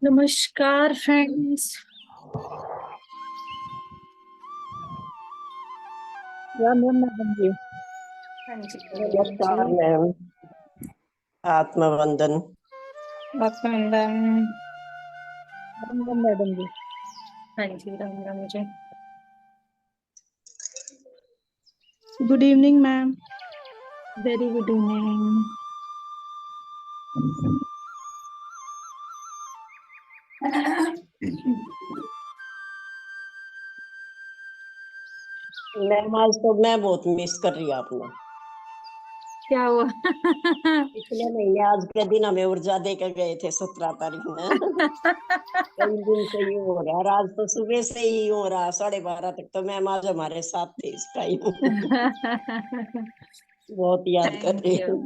नमस्कार friends. Ram Ram madam ji. हाँ जी नमस्कार मैम। आत्मवंदन। आत्मवंदन। राम राम मैडम जी। हाँ जी Ram Ram ji. Good evening ma'am. Very good evening. Ma'am आज तो मैं बहुत मिस कर रही हूँ आपने। क्या हुआ? पिछले महीने आज के दिन हमें ऊर्जा दे के गए थे 17 तारीख में। कई दिन से ये हो रहा है और आज तो सुबह से ही हो रहा 12:30 तक तो मैम आज हमारे साथ थे इस टाइम। बहुत याद कर थैंक रही यू। हूँ।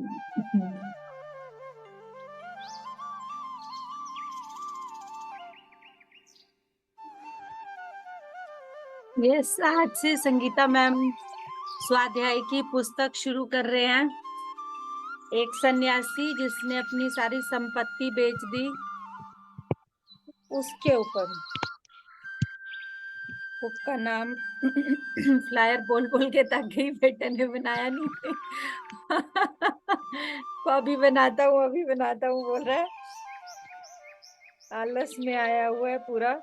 यस, आज से संगीता मैम स्वाध्याय की पुस्तक शुरू कर रहे हैं। एक सन्यासी जिसने अपनी सारी संपत्ति बेच दी, उसके ऊपर। बुक का नाम फ्लायर बोल बोल के थक गई, बेटे ने बनाया नहीं। वो अभी बनाता हूँ बोल रहा है। आलस में आया हुआ है पूरा।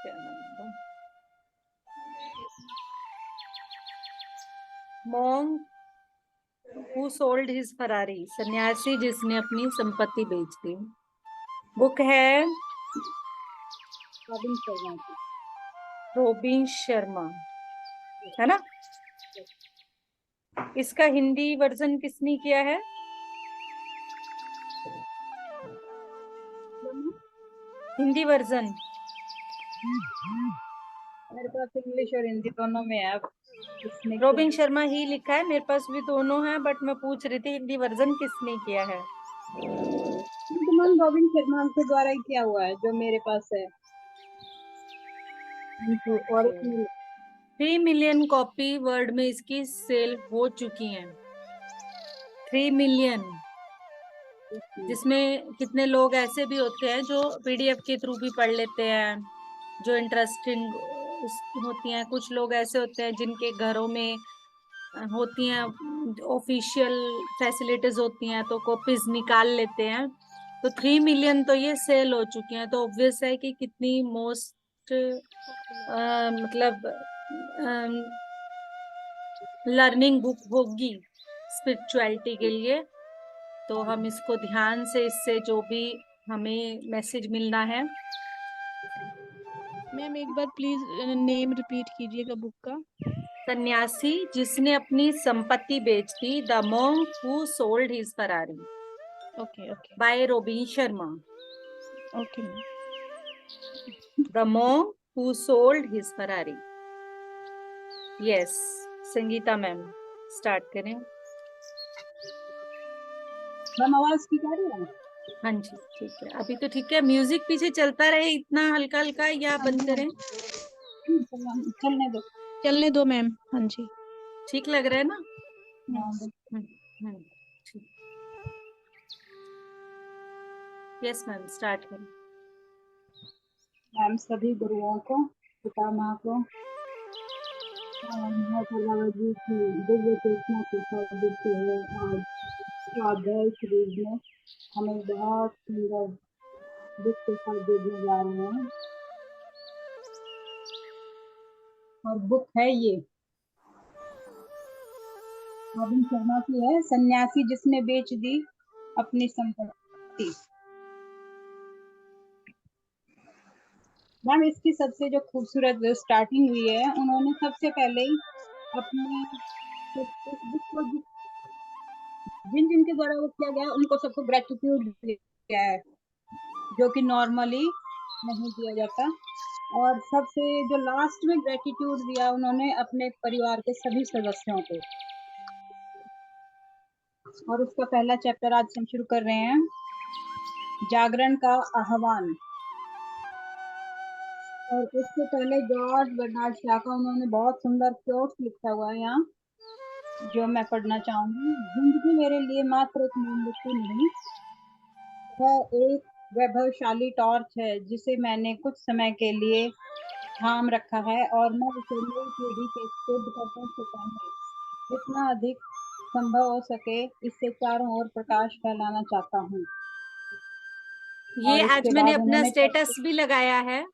क्या नाम था? Monk who sold his Ferrari, सन्यासी जिसने अपनी संपत्ति बेच दी। बुक है रोबिन शर्मा, है ना? इसका हिंदी वर्जन किसने किया है? हिंदी वर्जन मेरे पास इंग्लिश और हिंदी दोनों में है। रोबिन शर्मा ही लिखा है, मेरे पास भी दोनों है, बट मैं पूछ रही थी हिंदी वर्जन किसने किया है। रोबिन शर्मा के द्वारा ही किया हुआ है जो मेरे पास है। और 3 मिलियन कॉपी वर्ल्ड में इसकी सेल हो चुकी हैं। 3 मिलियन, जिसमें कितने लोग ऐसे भी होते हैं जो पीडीएफ के थ्रू भी पढ़ लेते हैं, जो इंटरेस्टिंग होती हैं। कुछ लोग ऐसे होते हैं जिनके घरों में होती हैं ऑफिशियल फैसिलिटीज होती हैं, तो कॉपीज निकाल लेते हैं। तो 3 मिलियन तो ये सेल हो चुकी हैं, तो ऑब्वियस है कि कितनी मोस्ट मतलब लर्निंग बुक होगी स्पिरिचुअलिटी के लिए। तो हम इसको ध्यान से, इससे जो भी हमें मैसेज मिलना है। मैम एक बार प्लीज नेम रिपीट कीजिएगा बुक का। सन्यासी जिसने अपनी संपत्ति बेच दी, the monk who sold his Ferrari, okay okay by Robin Sharma. Okay ma'am. The monk who sold his Ferrari. Yes, Sangeeta ma'am start करें। मैम आवाज ठीक आ रही है? हाँ जी ठीक है, अभी तो ठीक है। म्यूजिक पीछे चलता रहे इतना हल्का हल्का, या बंद करें? चलने दो मैम। हाँ जी ठीक लग रहा है ना? हाँ, ठीक। यस मैम स्टार्ट करें। मैम सभी गुरुओं को, पितामह को, जी की दिव्य चेतना के साथ देखते हुए आज स्वाध्याय सीरीज में हमें बहुत सुंदर बुक के साथ देखने जा रहे हैं। और बुक है ये रोबिन शर्मा की है, सन्यासी जिसने बेच दी अपनी संपत्ति। मैम इसकी सबसे जो खूबसूरत जो स्टार्टिंग हुई है, उन्होंने सबसे पहले ही अपनी बुक को जिन जिन के द्वारा वो किया गया उनको सबको ग्रेटिट्यूड दिया है, जो कि नॉर्मली नहीं दिया जाता। और सबसे जो लास्ट में ग्रेटिट्यूड दिया उन्होंने अपने परिवार के सभी सदस्यों को। और उसका पहला चैप्टर आज हम शुरू कर रहे हैं, जागरण का आह्वान। और उससे पहले जॉर्ज बर्नार्ड शॉ का उन्होंने बहुत सुंदर कोट्स लिखा हुआ है यहाँ, जो मैं पढ़ना चाहूंगी। जिंदगी मेरे लिए मात्र एक मोमबत्ती नहीं, वह एक वैभवशाली टॉर्च है जिसे मैंने कुछ समय के लिए थाम रखा है, और मैं उसे नई पीढ़ी के शोधकर्ताओं से पहले जितना अधिक संभव हो सके इससे चारों ओर प्रकाश फैलाना चाहता हूँ। ये और आज इसके मैंने बाद अपना उन्होंने स्टेटस भी लगाया है,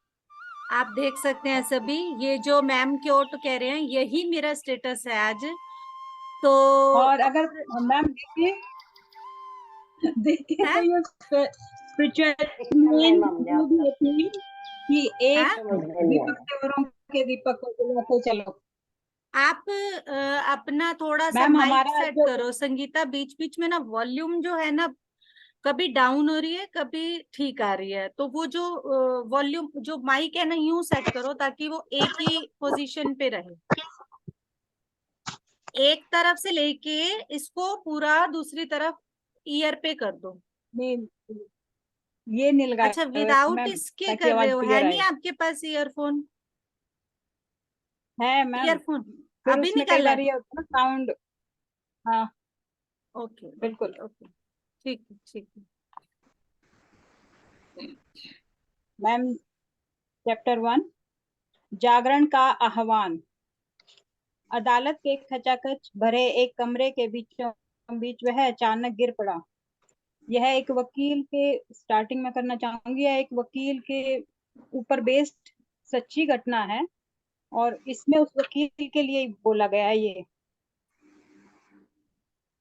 आप देख सकते हैं सभी। ये जो मैम क्योट कह रहे हैं, यही मेरा स्टेटस है आज। तो और अगर मैम देखिए है, तो ये स्पिरिचुअल एकदम मेन मैम हमने वो भी आपका होती है कि है? एक समझ में नहीं दीपक आया। से औरों के दीपक को जलाते चलो। आप अपना थोड़ा सा मैम माइक हमारा सेट जो करो संगीता, बीच बीच में ना वॉल्यूम जो है ना, कभी डाउन हो रही है कभी ठीक आ रही है। तो वो जो वॉल्यूम जो माइक है ना, यूं सेट करो ताकि वो एक ही पोजीशन पे रहे। एक तरफ से लेके इसको पूरा दूसरी तरफ ईयर पे कर दो। में ये नहीं लगाया अच्छा, हुआ है विदाउट मैम, इसके ताकि कर रहे आवाज हो? है क्लियर नहीं आए। आपके पास ईयरफोन? है मैम, ईयरफोन फिर अभी उसमें कई निकाला है? बार ये होता है ना साउंड। हाँ ओके बिल्कुल। ओके ओके, ठीक है ठीक है। मैम चैप्टर 1, जागरण का आह्वान। अदालत के खचाखच भरे एक कमरे के बीचों बीच वह अचानक गिर पड़ा। यह एक वकील के स्टार्टिंग में करना चाहूंगी, यह एक वकील के ऊपर बेस्ड सच्ची घटना है, और इसमें उस वकील के लिए बोला गया है ये।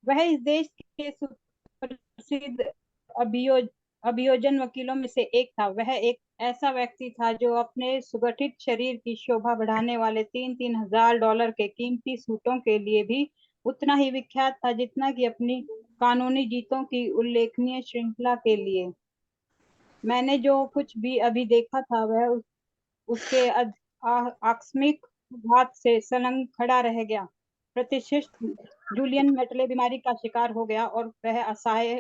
वह इस देश के सुप्रसिद्ध अभियोजन वकीलों में से एक था। वह एक ऐसा व्यक्ति था जो अपने सुगठित शरीर की शोभा बढ़ाने वाले 3,000 $3,000 के कीमती सूटों के लिए भी उतना ही विख्यात था जितना कि अपनी कानूनी जीतों की उल्लेखनीय श्रृंखला के लिए। मैंने जो कुछ भी अभी देखा था वह उसके आकस्मिक घात से संलग्न खड़ा रह गया। प्रतिष्ठित जूलियन मेटले बीमारी का शिकार हो गया और वह असहाय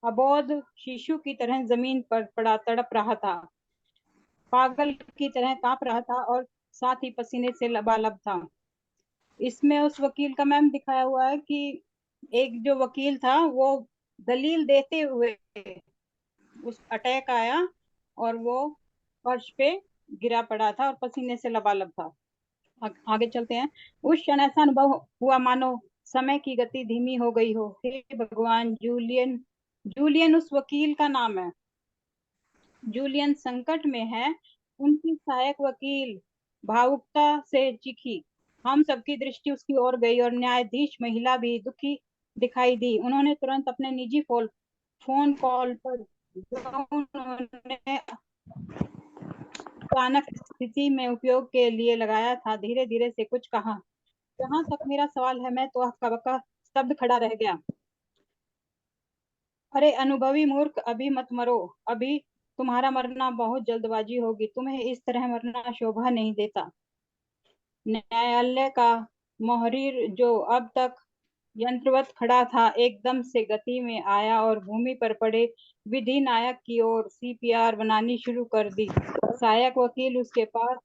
अबोध शिशु की तरह जमीन पर पड़ा तड़प रहा था, पागल की तरह कांप रहा था और साथ ही पसीने से लबालब था। इसमें उस वकील का मैम दिखाया हुआ है कि एक जो वकील था वो दलील देते हुए उस अटैक आया और वो फर्श पे गिरा पड़ा था और पसीने से लबालब था। आगे चलते हैं। उस क्षण ऐसा अनुभव हुआ मानो समय की गति धीमी हो गई हो। हे भगवान! जूलियन, जूलियन उस वकील का नाम है। जूलियन संकट में है। उनकी सहायक वकील भावुकता से चीखी। हम सबकी दृष्टि उसकी ओर गई और न्यायाधीश महिला भी दुखी दिखाई दी। उन्होंने तुरंत अपने निजी फोन कॉल पर जो उन्होंने अचानक स्थिति में उपयोग के लिए लगाया था, धीरे धीरे से कुछ कहा। जहां तक मेरा सवाल है, मैं तो हक्का बक्का स्तब्ध खड़ा रह गया। अरे अनुभवी मूर्ख, अभी मत मरो। अभी तुम्हारा मरना बहुत जल्दबाजी होगी। तुम्हें इस तरह मरना शोभा नहीं देता। न्यायालय का मोहरीर जो अब तक यंत्रवत खड़ा था, एकदम से गति में आया और भूमि पर पड़े विधि नायक की ओर सीपीआर बनानी शुरू कर दी। सहायक वकील उसके पास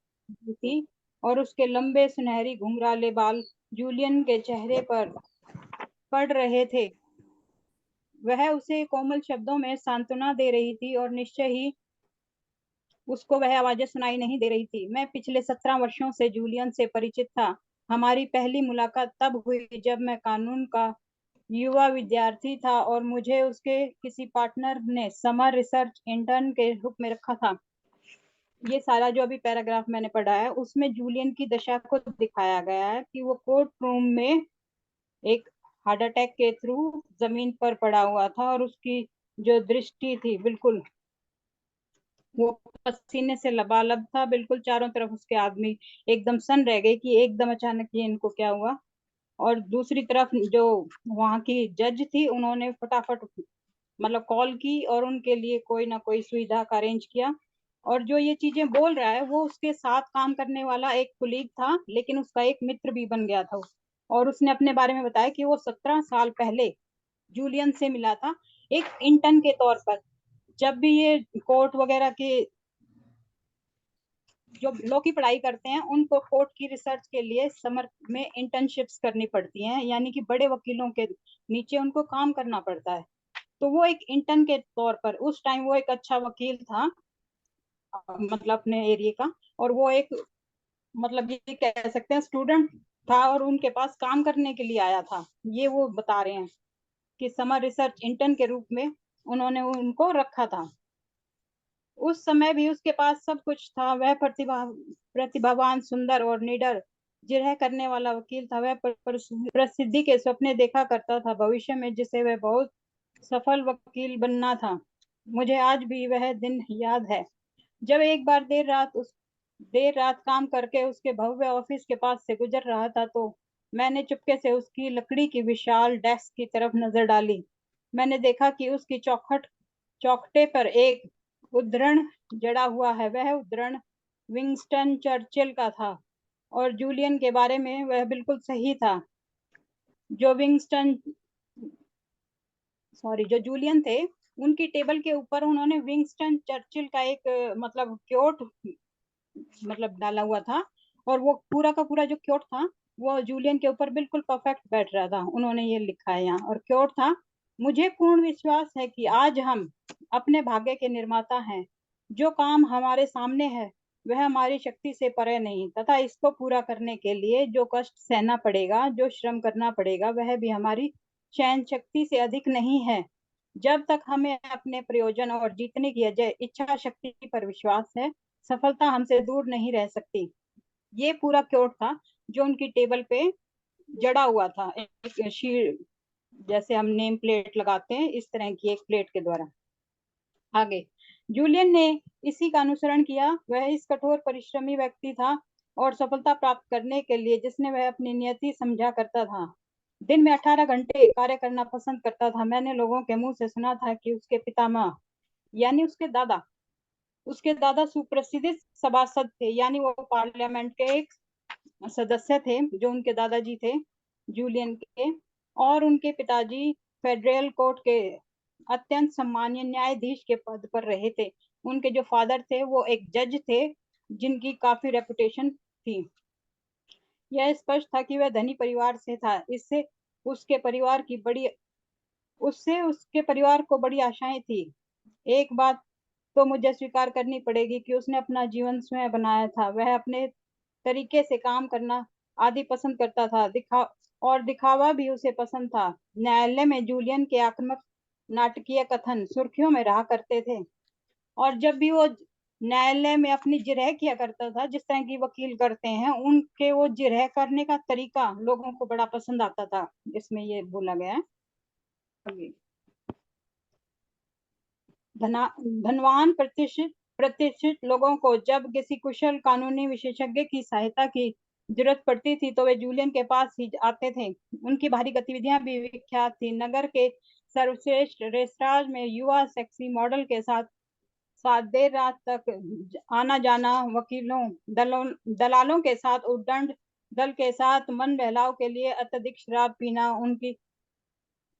थी और उसके लंबे सुनहरी घुंघराले बाल जूलियन के चेहरे पर पड़ रहे थे। वह उसे कोमल शब्दों में सांत्वना दे रही थी और निश्चय ही उसको वह आवाजें सुनाई नहीं दे रही थी। मैं पिछले 17 वर्षों से जूलियन से परिचित था। हमारी पहली मुलाकात तब हुई जब मैं कानून का युवा विद्यार्थी था और मुझे उसके किसी पार्टनर ने समर रिसर्च इंटर्न के रूप में रखा था। ये सारा जो अभी पैराग्राफ मैंने पढ़ा है उसमें जूलियन की दशा को दिखाया गया है कि वो कोर्ट रूम में एक हार्ट अटैक के थ्रू जमीन पर पड़ा हुआ था और उसकी जो दृष्टि थी बिल्कुल वो पसीने से लबालब था। बिल्कुल चारों तरफ उसके आदमी एकदम सन रह गए कि एकदम अचानक ये इनको क्या हुआ। और दूसरी तरफ जो वहां की जज थी उन्होंने फटाफट मतलब कॉल की और उनके लिए कोई ना कोई सुविधा का अरेंज किया। और जो ये चीजें बोल रहा है वो उसके साथ काम करने वाला एक कुलीग था, लेकिन उसका एक मित्र भी बन गया था। और उसने अपने बारे में बताया कि वो 17 साल पहले जूलियन से मिला था एक इंटर्न के तौर पर। जब भी ये कोर्ट वगैरह के जो लॉ की पढ़ाई करते हैं उनको कोर्ट की रिसर्च के लिए समर में इंटर्नशिप्स करनी पड़ती हैं, यानी कि बड़े वकीलों के नीचे उनको काम करना पड़ता है। तो वो एक इंटर्न के तौर पर उस टाइम वो एक अच्छा वकील था, मतलब अपने एरिया का, और वो एक मतलब ये कह सकते हैं स्टूडेंट था और उनके पास काम करने के लिए आया था। ये वो बता रहे हैं कि समर रिसर्च इंटर्न के रूप में उन्होंने उनको रखा था। उस समय भी उसके पास सब कुछ था, वह प्रतिभावान, सुंदर और निडर जिरह करने वाला वकील था। वह प्रसिद्धि के सपने देखा करता था भविष्य में, जिसे वह बहुत सफल वकील बनना था। मुझे आज भी वह दिन याद है जब एक बार देर रात काम करके उसके भव्य ऑफिस के पास से गुजर रहा था, तो मैंने चुपके से उसकी लकड़ी की विशाल डेस्क की तरफ नजर डाली। मैंने देखा कि उसकी चौखटे पर एक उद्धरण जड़ा हुआ है। वह उद्धरण विंस्टन चर्चिल का था और जूलियन के बारे में वह बिल्कुल सही था। जो जूलियन थे, उनकी टेबल के ऊपर उन्होंने विंस्टन चर्चिल का एक मतलब क्योट मतलब डाला हुआ था, और वो पूरा का पूरा जो क्योट था वो जूलियन के ऊपर बिल्कुल परफेक्ट बैठ रहा था। उन्होंने ये लिखा है यहाँ, और क्योट था, मुझे पूर्ण विश्वास है कि आज हम अपने भाग्य के निर्माता हैं। जो काम हमारे सामने है वह हमारी शक्ति से परे नहीं, तथा इसको पूरा करने के लिए जो कष्ट सहना पड़ेगा, जो श्रम करना पड़ेगा, वह भी हमारी सहन शक्ति से अधिक नहीं है। जब तक हमें अपने प्रयोजन और जीतने की अजय इच्छा शक्ति पर विश्वास है, सफलता हमसे दूर नहीं रह सकती। ये पूरा क्योट था जो उनकी टेबल पे जड़ा हुआ था, एक शीट, जैसे हम नेम प्लेट लगाते हैं इस तरह की एक प्लेट के द्वारा। आगे जूलियन ने इसी का अनुसरण किया। वह इस कठोर परिश्रमी व्यक्ति था और सफलता प्राप्त करने के लिए जिसने वह अपनी नियति समझा करता था, दिन में 18 घंटे कार्य करना पसंद करता था। मैंने लोगों के मुंह से सुना था कि उसके पितामह यानी उसके दादा सुप्रसिद्ध सभासद थे, यानी वो पार्लियामेंट के एक सदस्य थे जो उनके दादाजी थे जूलियन के, और उनके पिताजी फेडरल कोर्ट के अत्यंत सम्मानीय न्यायाधीश के पद पर रहे थे। उनके जो फादर थे वो एक जज थे जिनकी काफी रेपुटेशन थी। यह स्पष्ट था कि वह धनी परिवार से था। उससे उसके परिवार को बड़ी आशाएं थी। एक बात तो मुझे स्वीकार करनी पड़ेगी कि उसने अपना जीवन स्वयं बनाया था। वह अपने तरीके से काम करना आदि पसंद करता था, दिखावा भी उसे पसंद था। न्यायालय में जूलियन के आक्रामक नाटकीय कथन सुर्खियों में रहा करते थे, और जब भी वो न्यायालय में अपनी जिरह किया करता था, जिस तरह की वकील करते हैं, उनके वो जिरह करने का तरीका लोगों को बड़ा पसंद आता था। इसमें ये बोला गया है। धनवान प्रतिष्ठित लोगों को जब किसी कुशल कानूनी विशेषज्ञ की सहायता की जरूरत पड़ती थी तो वे जूलियन के पास ही आते थे। उनकी भारी गतिविधियां भी विख्यात थी। नगर के सर्वश्रेष्ठ रेस्टोरेंट में युवा सेक्सी मॉडल के साथ साथ देर रात तक आना जाना, दलालों के साथ उद्दंड दल के साथ मन बहलाव के लिए अत्यधिक शराब पीना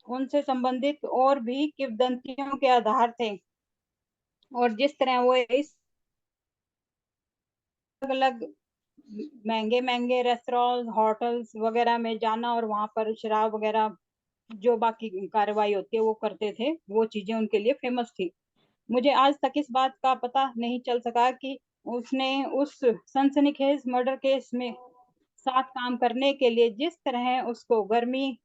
उनसे संबंधित और भी किंवदंतियों के आधार थे। और जिस तरह वो इस अलग महंगे महंगे रेस्टोरेंट, होटल्स वगैरह में जाना और वहां पर शराब वगैरह जो बाकी कार्रवाई होती है वो करते थे, वो चीजें उनके लिए फेमस थी। मुझे आज तक इस बात का पता नहीं चल सका कि उसने उस सनसनीखेज मर्डर केस में साथ काम करने के लिए जिस तरह उसको गर्मी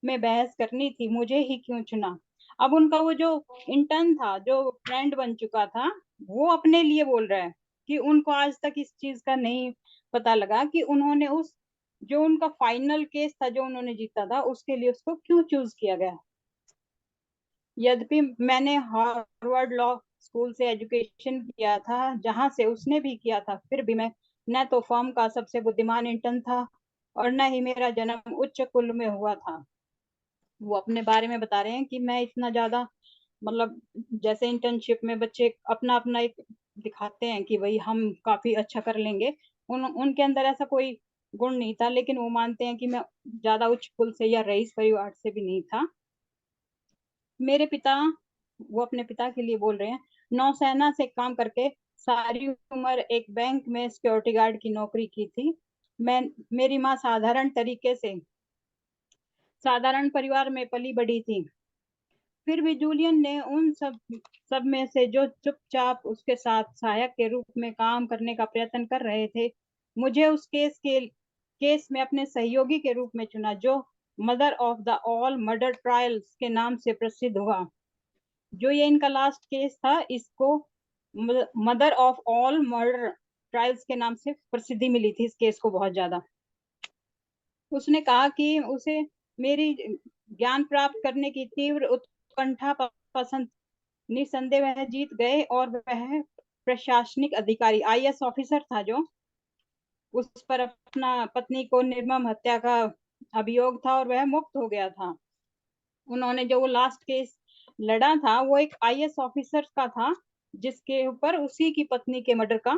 में बहस करनी थी, मुझे ही क्यों चुना। अब उनका वो जो इंटर्न था, जो फ्रेंड बन चुका था, वो अपने लिए बोल रहा है कि उनको आज तक इस चीज का नहीं पता लगा कि उन्होंने उस जो उनका फाइनल केस था जो उन्होंने जीता था उसके लिए उसको क्यों चूज किया गया। यद्यपि मैंने हार्वर्ड लॉ स्कूल से एजुकेशन किया था जहां से उसने भी किया था, फिर भी मैं न तो फर्म का सबसे बुद्धिमान इंटर्न था और न ही मेरा जन्म उच्च कुल में हुआ था। वो अपने बारे में बता रहे हैं कि मैं इतना ज्यादा मतलब जैसे इंटर्नशिप में बच्चे अपना अपना एक दिखाते हैं कि भाई हम काफी अच्छा कर लेंगे, उनके अंदर ऐसा कोई गुण नहीं था, लेकिन वो मानते हैं कि मैं ज्यादा उच्च कुल से या रईस परिवार से भी नहीं था। मेरे पिता, वो अपने पिता के लिए बोल रहे हैं, नौसेना से काम करके सारी उम्र एक बैंक में सिक्योरिटी गार्ड की नौकरी की थी। मेरी माँ साधारण परिवार में पली बड़ी थी। फिर भी जूलियन ने उन सब में से जो चुपचाप उसके साथ सहायक के रूप में काम करने का प्रयत्न कर रहे थे, मुझे उस केस में अपने सहयोगी के रूप में चुना, जो mother of the all murder trials के नाम से प्रसिद्ध हुआ। जो ये इनका लास्ट केस था, इसको mother of all murder trials के नाम से प्रसिद्धि मिली थी इस केस को बहुत ज्यादा। उसने कहा कि उसे मेरी ज्ञान प्राप्त करने की तीव्र उत्कंठा पसंद। निसंदेह वह जीत गए और वह प्रशासनिक अधिकारी IAS ऑफिसर था, जो उस पर अपना पत्नी को निर्मम हत्या का अभियोग था, और वह मुक्त हो गया था। उन्होंने जो वो लास्ट केस लड़ा था, वो एक IAS ऑफिसर का था, जिसके ऊपर उसी की पत्नी के मर्डर का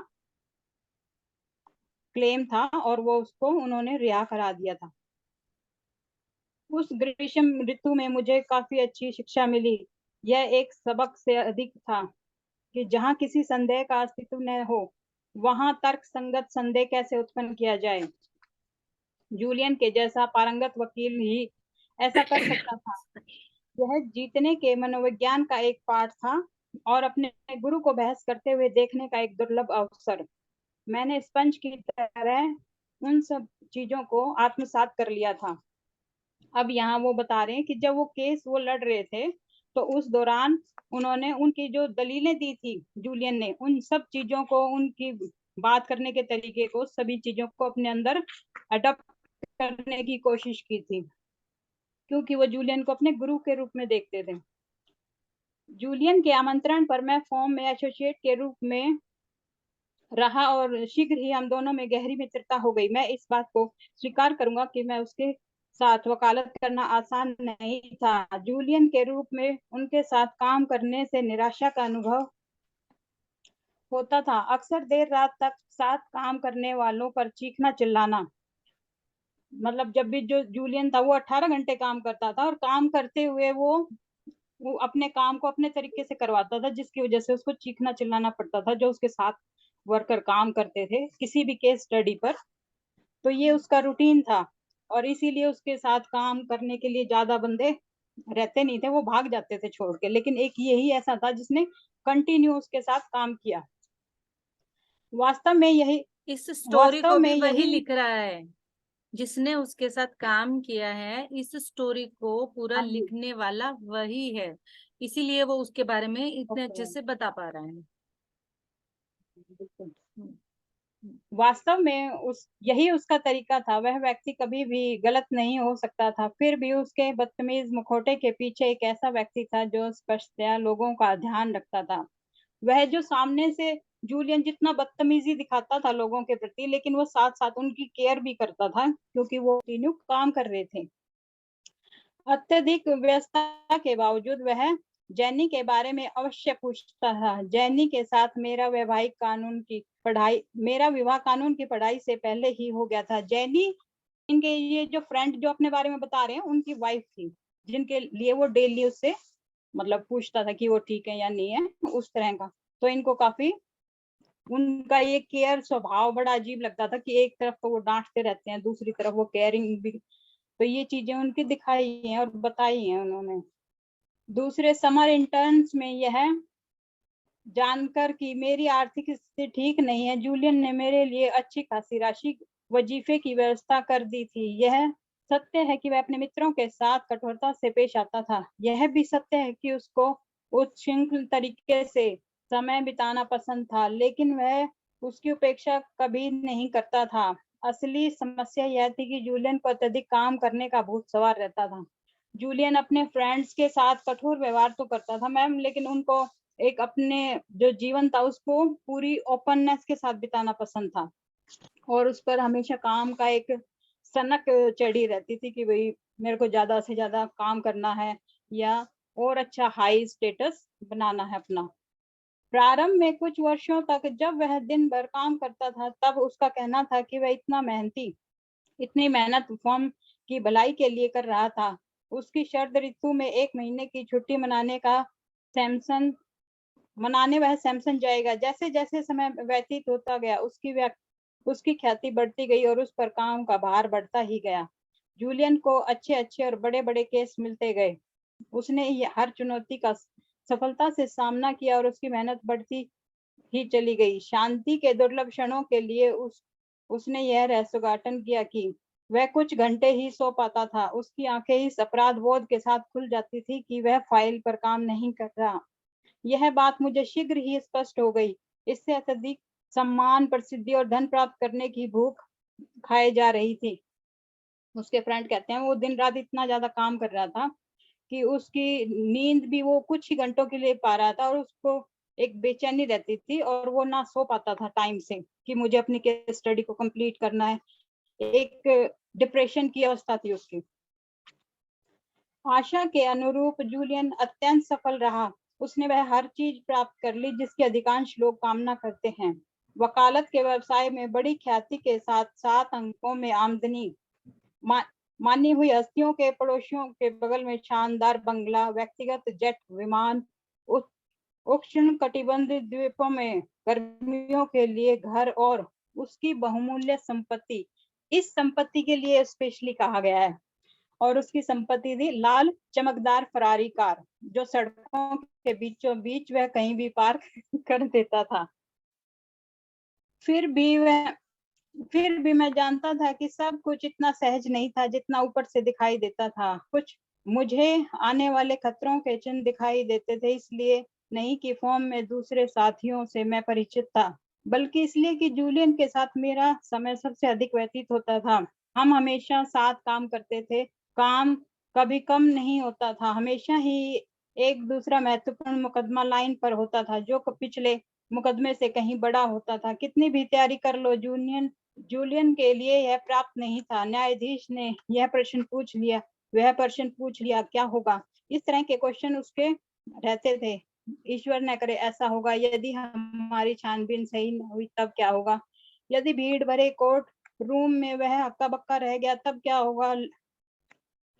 क्लेम था, और वो उसको उन्होंने रिहा करा दिया था। उस ग्रीष्म ऋतु में मुझे काफी अच्छी शिक्षा मिली। यह एक सबक से अधिक था कि जहाँ किसी संदेह का अस्तित्व न हो, वहां तर्क संगत संदेह कैसे उत्पन्न किया जाए। जूलियन के जैसा पारंगत वकील ही ऐसा कर सकता था। यह जीतने के मनोविज्ञान का एक पाठ था, और अपने गुरु को बहस करते हुए देखने का एक दुर्लभ अवसर। मैंने स्पंज की तरह उन सब चीजों को आत्मसात कर लिया था। अब यहाँ वो बता रहे हैं कि जब वो केस वो लड़ रहे थे, तो उस दौरान उन्होंने उनकी जो दलीलें दी थी, जूलियन ने उन सब चीजों को, उनकी बात करने के तरीके को, सभी चीजों को अपने अंदर अडॉप्ट करने की कोशिश की थी, क्योंकि वो जूलियन को अपने गुरु के रूप में देखते थे। जूलियन के आमंत्रण पर मैं फॉर्म में एसोसिएट के रूप में रहा, और शीघ्र ही हम दोनों में गहरी मित्रता हो गई। मैं इस बात को स्वीकार करूंगा कि मैं उसके साथ वकालत करना आसान नहीं था। जूलियन के रूप में उनके साथ काम करने से निराशा का अनुभव होता था। अक्सर देर रात तक साथ काम करने वालों पर चीखना चिल्लाना। मतलब जब भी जो जूलियन था, वो 18 घंटे काम करता था, और काम करते हुए वो अपने काम को अपने तरीके से करवाता था, जिसकी वजह से उसको चीखना चिल्लाना पड़ता था, जो उसके साथ वर्कर काम करते थे किसी भी केस स्टडी पर। तो ये उसका रूटीन था, और इसीलिए उसके साथ काम करने के लिए ज्यादा बंदे रहते नहीं थे, वो भाग जाते थे छोड़ के। लेकिन एक यही ऐसा था जिसने कंटिन्यू उसके साथ काम किया। वास्तव में इस स्टोरी को भी वही यही लिख रहा है जिसने उसके साथ काम किया है। इस स्टोरी को पूरा लिखने वाला वही है, इसीलिए वो उसके बारे में इतने अच्छे से बता पा रहा है। वास्तव में यही उसका तरीका था। वह व्यक्ति कभी भी गलत नहीं हो सकता था, फिर भी उसके बदतमीज मुखौटे के पीछे एक ऐसा व्यक्ति था जो स्पष्टतया लोगों का ध्यान रखता था। वह जो सामने से जूलियन जितना बदतमीजी दिखाता था लोगों के प्रति, लेकिन वो साथ साथ उनकी केयर भी करता था, क्योंकि वो तीनों काम कर रहे थे। अत्यधिक व्यस्तता के बावजूद वह जैनी के बारे में अवश्य पूछता था। जैनी के साथ मेरा विवाह कानून की पढ़ाई से पहले ही हो गया था। जैनी, इनके ये जो फ्रेंड जो अपने बारे में बता रहे हैं, उनकी वाइफ थी, जिनके लिए वो डेली उससे मतलब पूछता था कि वो ठीक है या नहीं है, उस तरह का। तो इनको काफी उनका ये केयर स्वभाव बड़ा अजीब लगता था, कि एक तरफ तो वो डांटते रहते हैं, दूसरी तरफ वो केयरिंग भी। तो ये चीजें उनकी दिखाई हैं और बताई हैं उन्होंने। दूसरे समर इंटर्न्स में यह जानकर कि मेरी आर्थिक स्थिति ठीक नहीं है, जूलियन ने मेरे लिए अच्छी खासी राशि वजीफे की व्यवस्था कर दी थी। यह सत्य है कि वह अपने मित्रों के साथ कठोरता से पेश आता था। यह भी सत्य है कि उसको उच्छृंखल तरीके से समय बिताना पसंद था, लेकिन वह उसकी उपेक्षा कभी नहीं करता था। असली समस्या यह थी कि जूलियन को अत्यधिक काम करने का भूत सवार रहता था। जूलियन अपने फ्रेंड्स के साथ कठोर व्यवहार तो करता था मैम, लेकिन उनको एक अपने जो जीवन था उसको पूरी ओपननेस के साथ बिताना पसंद था, और उस पर हमेशा काम का एक सनक चढ़ी रहती थी कि भाई मेरे को ज्यादा से ज्यादा काम करना है, या और अच्छा हाई स्टेटस बनाना है अपना। प्रारंभ में कुछ वर्षों तक जब वह दिन भर काम करता था, तब उसका कहना था कि वह इतनी मेहनत फर्म की भलाई के लिए कर रहा था। उसकी शरद ऋतु में 1 महीने की छुट्टी मनाने का सैमसन मनाने वह सैमसन जाएगा। जैसे जैसे समय व्यतीत होता गया उसकी ख्याति बढ़ती गई और उस पर काम का भार बढ़ता ही गया। जूलियन को अच्छे अच्छे और बड़े बड़े केस मिलते गए। उसने हर चुनौती का सफलता से सामना किया और उसकी मेहनत बढ़ती ही चली गई। शांति के दुर्लभ क्षणों के लिए उसने यह रहस्योद्घाटन किया कि वह कुछ घंटे ही सो पाता था। उसकी आंखें इस अपराध बोध के साथ खुल जाती थी कि वह फाइल पर काम नहीं कर रहा। यह बात मुझे शीघ्र ही स्पष्ट हो गई। इससे अत्यधिक सम्मान, प्रसिद्धि और धन प्राप्त करने की भूख खाए जा रही थी। उसके फ्रेंड कहते हैं वो दिन रात इतना ज्यादा काम कर रहा था कि उसकी नींद भी वो कुछ ही घंटों के लिए पा रहा था और उसको एक बेचैनी रहती थी और वो ना सो पाता था टाइम से कि मुझे अपनी केस स्टडी को कंप्लीट करना है। एक डिप्रेशन की अवस्था थी उसकी। आशा के अनुरूप जूलियन अत्यंत सफल रहा। उसने वह हर चीज प्राप्त कर ली जिसकी अधिकांश लोग कामना करते हैं। वकालत के व्यवसाय में बड़ी ख्याति के साथ 7 अंकों में आमदनी, मानी हुई हस्तियों के पड़ोसियों के बगल में शानदार बंगला, व्यक्तिगत जेट विमान, उष्ण कटिबंधीय द्वीपों में गर्मियों के लिए घर और उसकी बहुमूल्य संपत्ति। इस संपत्ति के लिए स्पेशली कहा गया है। और उसकी संपत्ति थी लाल चमकदार फरारी कार जो सड़कों के बीचों बीच वह कहीं भी पार्क कर देता था। फिर भी मैं जानता था कि सब कुछ इतना सहज नहीं था जितना ऊपर से दिखाई देता था। कुछ मुझे आने वाले खतरों के चिन्ह दिखाई देते थे, इसलिए नहीं कि फॉर्म में दूसरे साथियों से मैं परिचित था, बल्कि इसलिए कि जूलियन के साथ मेरा समय सबसे अधिक व्यतीत होता था। हम हमेशा साथ काम करते थे। काम कभी कम नहीं होता था। हमेशा ही एक दूसरा महत्वपूर्ण मुकदमा लाइन पर होता था जो पिछले मुकदमे से कहीं बड़ा होता था। कितनी भी तैयारी कर लो, जूलियन के लिए यह प्राप्त नहीं था। न्यायाधीश ने यह प्रश्न पूछ लिया, वह प्रश्न पूछ लिया, क्या होगा? इस तरह के क्वेश्चन उसके रहते थे। ईश्वर न करे ऐसा होगा। यदि हमारी छानबीन सही न हुई तब क्या होगा? यदि भीड़ भरे कोर्ट रूम में वह हक्का बक्का रह गया तब क्या होगा?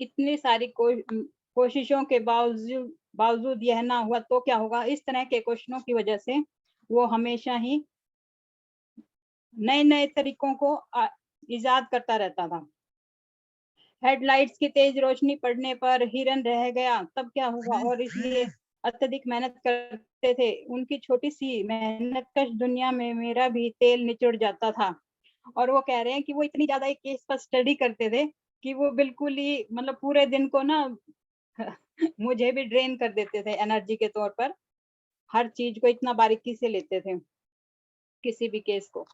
इतनी सारी कोशिशों के बावजूद यह ना हुआ तो क्या होगा? इस तरह के क्वेश्चनों की वजह से वो हमेशा ही नए नए तरीकों को इजाद करता रहता था। हेडलाइट्स की तेज रोशनी पड़ने पर हिरन रह गया तब क्या होगा? और इसलिए अत्यधिक मेहनत करते थे। उनकी छोटी सी मेहनतकश दुनिया में मेरा भी तेल निचुड़ जाता था। और वो कह रहे हैं कि वो इतनी ज्यादा एक केस पर स्टडी करते थे कि वो बिल्कुल ही मतलब पूरे दिन को ना मुझे भी ड्रेन कर देते थे एनर्जी के तौर पर। हर चीज को इतना बारीकी से लेते थे, किसी भी केस को।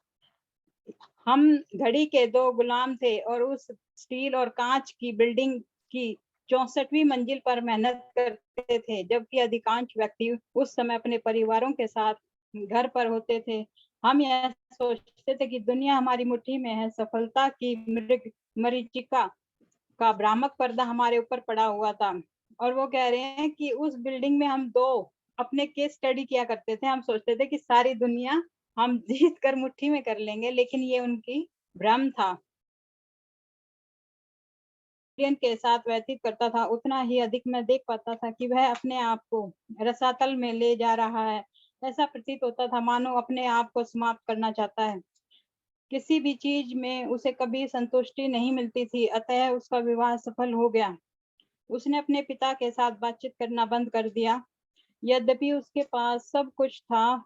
हम घड़ी के 2 गुलाम थे और उस स्टील और कांच की बिल्डिंग की 64वीं मंजिल पर मेहनत करते थे, जबकि अधिकांश व्यक्ति उस समय अपने परिवारों के साथ घर पर होते थे। हम यह सोचते थे कि दुनिया हमारी मुट्ठी में है। सफलता की मरीचिका का भ्रामक पर्दा हमारे ऊपर पड़ा हुआ था। और वो कह रहे हैं कि उस बिल्डिंग में हम 2 अपने केस स्टडी किया करते थे। हम सोचते थे कि सारी दुनिया हम जीत कर मुट्ठी में कर लेंगे, लेकिन ये उनकी भ्रम था। के साथ व्यतीत करता था उतना ही अधिक मैं देख पाता था कि वह अपने आप को रसातल में ले जा रहा है। ऐसा प्रतीत होता था मानो अपने आप को समाप्त करना चाहता है। किसी भी चीज में उसे कभी संतुष्टि नहीं मिलती थी, अतः उसका विवाह सफल हो गया। उसने अपने पिता के साथ बातचीत करना बंद कर दिया। यद्यपि उसके पास सब कुछ था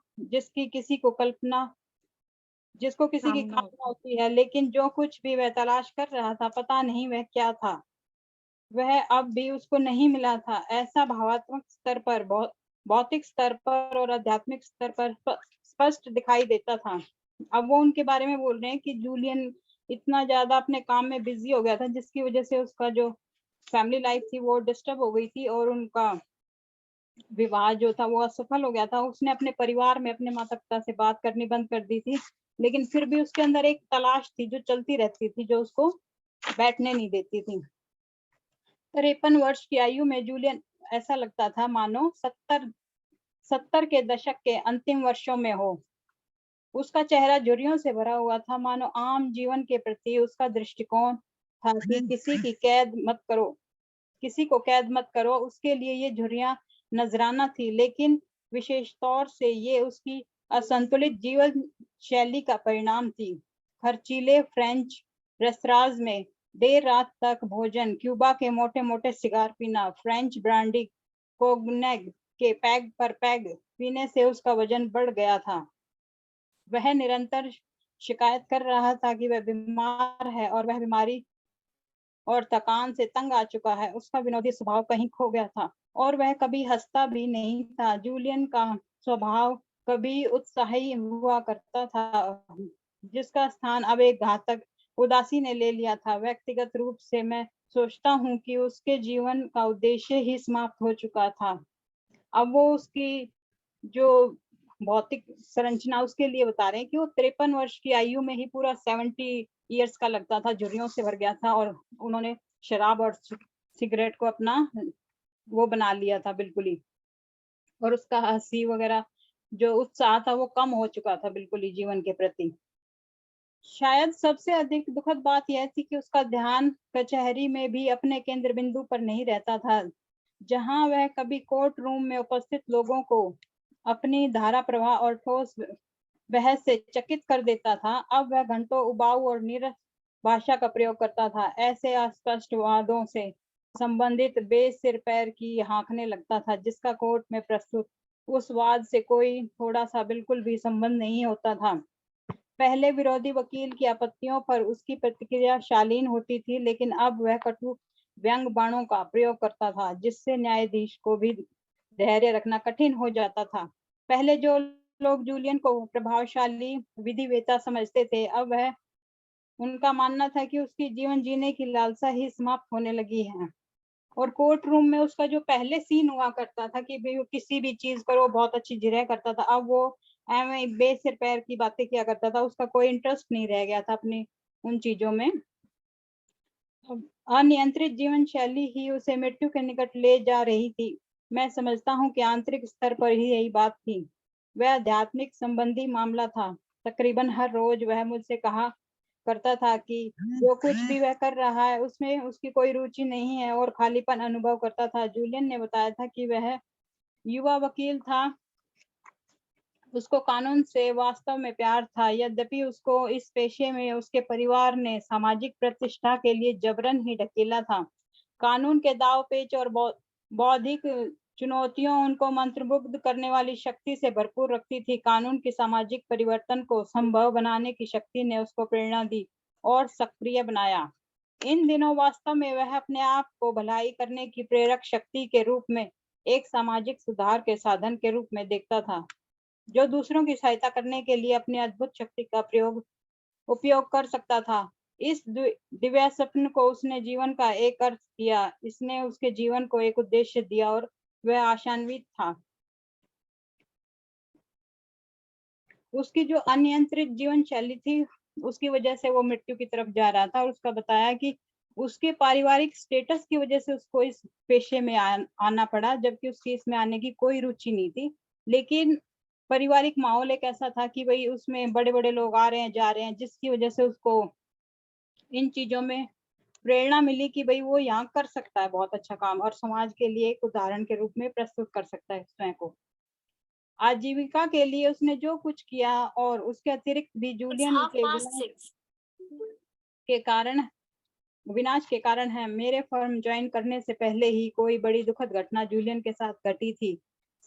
जिसको किसी की कामना होती है, लेकिन जो कुछ भी वह तलाश कर रहा था पता नहीं वह क्या था, वह अब भी उसको नहीं मिला था। ऐसा भावात्मक स्तर पर, भौतिक स्तर पर और आध्यात्मिक स्तर पर स्पष्ट दिखाई देता था। अब वो उनके बारे में बोल रहे हैं कि जूलियन इतना ज्यादा अपने काम में बिजी हो गया था जिसकी वजह से उसका जो फैमिली लाइफ थी वो डिस्टर्ब हो गई थी और उनका विवाह जो था वो असफल हो गया था। उसने अपने परिवार में अपने माता पिता से बात करनी बंद कर दी थी, लेकिन फिर भी उसके अंदर एक तलाश थी जो चलती रहती थी, जो उसको बैठने नहीं देती थी। 53 वर्ष की आयु में जूलियन ऐसा लगता था मानो 70 के दशक के अंतिम वर्षों में हो। उसका चेहरा झुर्रियों से भरा हुआ था, मानो आम जीवन के प्रति उसका दृष्टिकोण था कि किसी को कैद मत करो। उसके लिए ये झुर्रियां नजराना थी, लेकिन विशेष तौर से ये उसकी असंतुलित जीवन शैली का परिणाम थी। खर्चीले फ्रेंच रेस्तरां में देर रात तक भोजन, क्यूबा के मोटे मोटे सिगार पीना, फ्रेंच ब्रांडी कोग्नेग के पैग पर पैग पीने से उसका वजन बढ़ गया था। वह निरंतर शिकायत कर रहा था कि वह बीमार है और वह बीमारी और थकान से तंग आ चुका है। उसका विनोदी स्वभाव कहीं खो गया था और वह कभी हंसता भी नहीं था। जूलियन का स्वभाव कभी उत्साही हुआ करता था, जिसका स्थान अब एक घातक उदासी ने ले लिया था। व्यक्तिगत रूप से मैं सोचता हूँ कि उसके जीवन का उद्देश्य ही समाप्त हो चुका था। अब वो उसकी जो भौतिक संरचना उसके लिए बता रहे हैं कि वो 53 वर्ष की आयु में ही पूरा 70 ईयर्स का लगता था, झुर्रियों से भर गया था और उन्होंने शराब और सिगरेट को अपना वो बना लिया था बिल्कुल ही। और उसका हंसी वगैरह जो उत्साह था वो कम हो चुका था बिल्कुल ही जीवन के प्रति। शायद सबसे अधिक दुखद बात यह थी कि उसका ध्यान कचहरी में भी अपने केंद्र बिंदु पर नहीं रहता था। जहां वह कभी कोर्ट रूम में उपस्थित लोगों को अपनी धारा प्रवाह और ठोस बहस से चकित कर देता था, अब वह घंटों उबाऊ और नीरस भाषा का प्रयोग करता था। ऐसे अस्पष्ट वादों से संबंधित बेसिर पैर की हाँकने लगता था, जिसका कोर्ट में प्रस्तुत उस वाद से कोई थोड़ा सा बिल्कुल भी संबंध नहीं होता था। पहले विरोधी वकील की आपत्तियों पर उसकी प्रतिक्रिया शालीन होती थी, लेकिन अब वह कटु व्यंग बाणों का प्रयोग करता था, जिससे न्यायाधीश को भी धैर्य रखना कठिन हो जाता था। पहले जो लोग जूलियन को प्रभावशाली विधिवेता समझते थे, अब वह उनका मानना था कि उसकी जीवन जीने की लालसा ही समाप्त होने लगी है। और कोर्ट रूम में उसका जो पहले सीन हुआ करता था कि भाई किसी भी चीज पर वो बहुत अच्छी जिरह करता था, अब वो एवं बेसिर पैर की बातें किया करता था। उसका कोई इंटरेस्ट नहीं रह गया था अपनी उन चीजों में। अनियंत्रित जीवन शैली ही उसे मृत्यु के निकट ले जा रही थी। मैं समझता हूँ कि आंतरिक स्तर पर ही यही बात थी। वह आध्यात्मिक संबंधी मामला था। तकरीबन हर रोज वह मुझसे कहा करता था कि जो कुछ भी वह कर रहा है उसमें उसकी कोई रुचि नहीं है और खालीपन अनुभव करता था। जूलियन ने बताया था कि वह युवा वकील था, उसको कानून से वास्तव में प्यार था, यद्यपि उसको इस पेशे में उसके परिवार ने सामाजिक प्रतिष्ठा के लिए जबरन ही ढकेला था। कानून के दाव पेच और बौद्धिक चुनौतियों उनको मंत्रमुग्ध करने वाली शक्ति से भरपूर रखती थी। कानून की सामाजिक परिवर्तन को संभव बनाने की शक्ति ने उसको प्रेरणा दी और सक्रिय बनाया। इन दिनों वास्तव में वह अपने आप को भलाई करने की प्रेरक शक्ति के रूप में एक सामाजिक सुधार के साधन के रूप में देखता था, जो दूसरों की सहायता करने के लिए अपनी अद्भुत शक्ति का उपयोग कर सकता था। इस दिव्य स्वप्न को उसने जीवन का एक अर्थ दिया। इसने उसके जीवन को एक उद्देश्य दिया और वह आशान्वित था। उसकी जो अनियंत्रित जीवन शैली थी उसकी वजह से वो मृत्यु की तरफ जा रहा था। और उसका बताया कि उसके पारिवारिक स्टेटस की वजह से उसको इस पेशे में आना पड़ा, जबकि उसकी इसमें आने की कोई रुचि नहीं थी। लेकिन पारिवारिक माहौल एक ऐसा था कि भाई उसमें बड़े बड़े लोग आ रहे हैं जा रहे हैं, जिसकी वजह से उसको इन चीजों में प्रेरणा मिली कि भाई वो यहाँ कर सकता है बहुत अच्छा काम और समाज के लिए एक उदाहरण के रूप में प्रस्तुत कर सकता है स्वयं को। आजीविका के लिए उसने जो कुछ किया और उसके अतिरिक्त भी जूलियन के विनाश के कारण है। मेरे फर्म ज्वाइन करने से पहले ही कोई बड़ी दुखद घटना जूलियन के साथ घटी थी।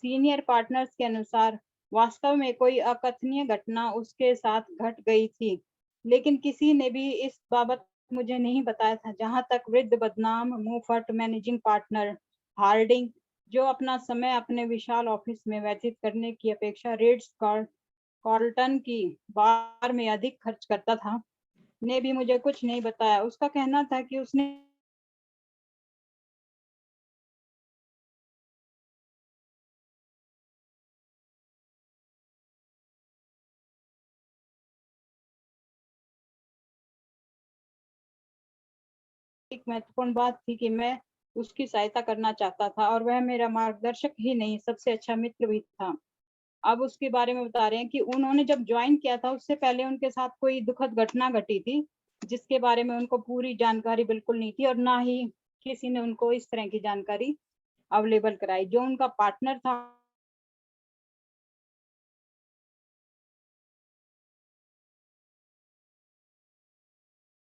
सीनियर पार्टनर्स के अनुसार वास्तव में कोई अकथनीय घटना उसके साथ घट गई थी, लेकिन किसी ने भी इस बाबत मुझे नहीं बताया था। जहां तक वृद्ध बदनाम मुंहफट मैनेजिंग पार्टनर हार्डिंग, जो अपना समय अपने विशाल ऑफिस में व्यतीत करने की अपेक्षा रिट्ज कार्लटन की बार में अधिक खर्च करता था, ने भी मुझे कुछ नहीं बताया। उसका कहना था कि उसने एक महत्वपूर्ण बात थी कि मैं उसकी सहायता करना चाहता था और वह मेरा मार्गदर्शक ही नहीं सबसे अच्छा मित्र भी था। अब उसके बारे में बता रहे हैं कि उन्होंने जब ज्वाइन किया था उससे पहले उनके साथ कोई दुखद घटना घटी थी, जिसके बारे में उनको पूरी जानकारी बिल्कुल नहीं थी और ना ही किसी ने उनको इस तरह की जानकारी अवेलेबल कराई। जो उनका पार्टनर था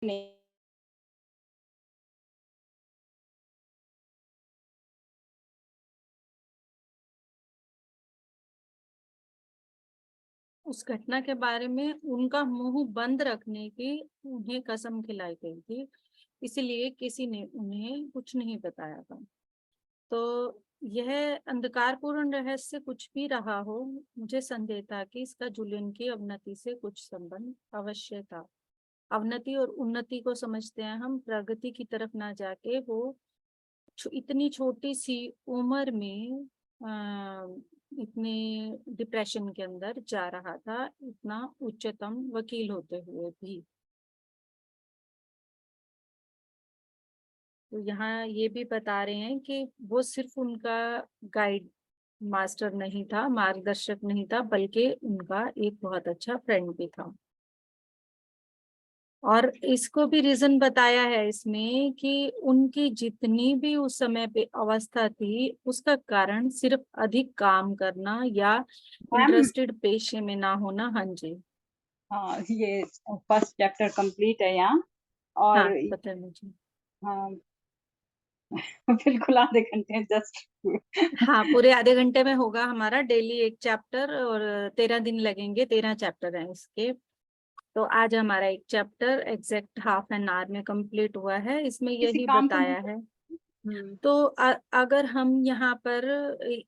नहीं। उस घटना के बारे में उनका मुंह बंद रखने की उन्हें कसम खिलाई गई थी, इसलिए किसी ने उन्हें कुछ नहीं बताया था। तो यह अंधकारपूर्ण रहस्य कुछ भी रहा हो, मुझे संदेह था कि इसका जूलियन की अवनति से कुछ संबंध अवश्य था। अवनति और उन्नति को समझते हैं हम, प्रगति की तरफ ना जाके वो इतनी छोटी सी उम्र में इतने डिप्रेशन के अंदर जा रहा था, इतना उच्चतम वकील होते हुए भी। तो यहाँ ये भी बता रहे हैं कि वो सिर्फ उनका गाइड मास्टर नहीं था, मार्गदर्शक नहीं था, बल्कि उनका एक बहुत अच्छा फ्रेंड भी था। और इसको भी रीजन बताया है इसमें कि उनकी जितनी भी उस समय पे अवस्था थी, उसका कारण सिर्फ अधिक काम करना या इंटरेस्टेड पेशे में ना होना। हाँ जी, हाँ, ये फर्स्ट चैप्टर कंप्लीट है यहाँ। और हाँ पता है मुझे। हाँ बिल्कुल आधे घंटे जस्ट। हाँ, पूरे आधे घंटे में होगा हमारा डेली एक चैप्टर, और 13 दिन लगेंगे, 13 चैप्टर हैं इसके। तो आज हमारा एक chapter exact half an hour में कंप्लीट हुआ है। इसमें किसी यही काम का बताया है। हम्म, तो अगर हम यहाँ पर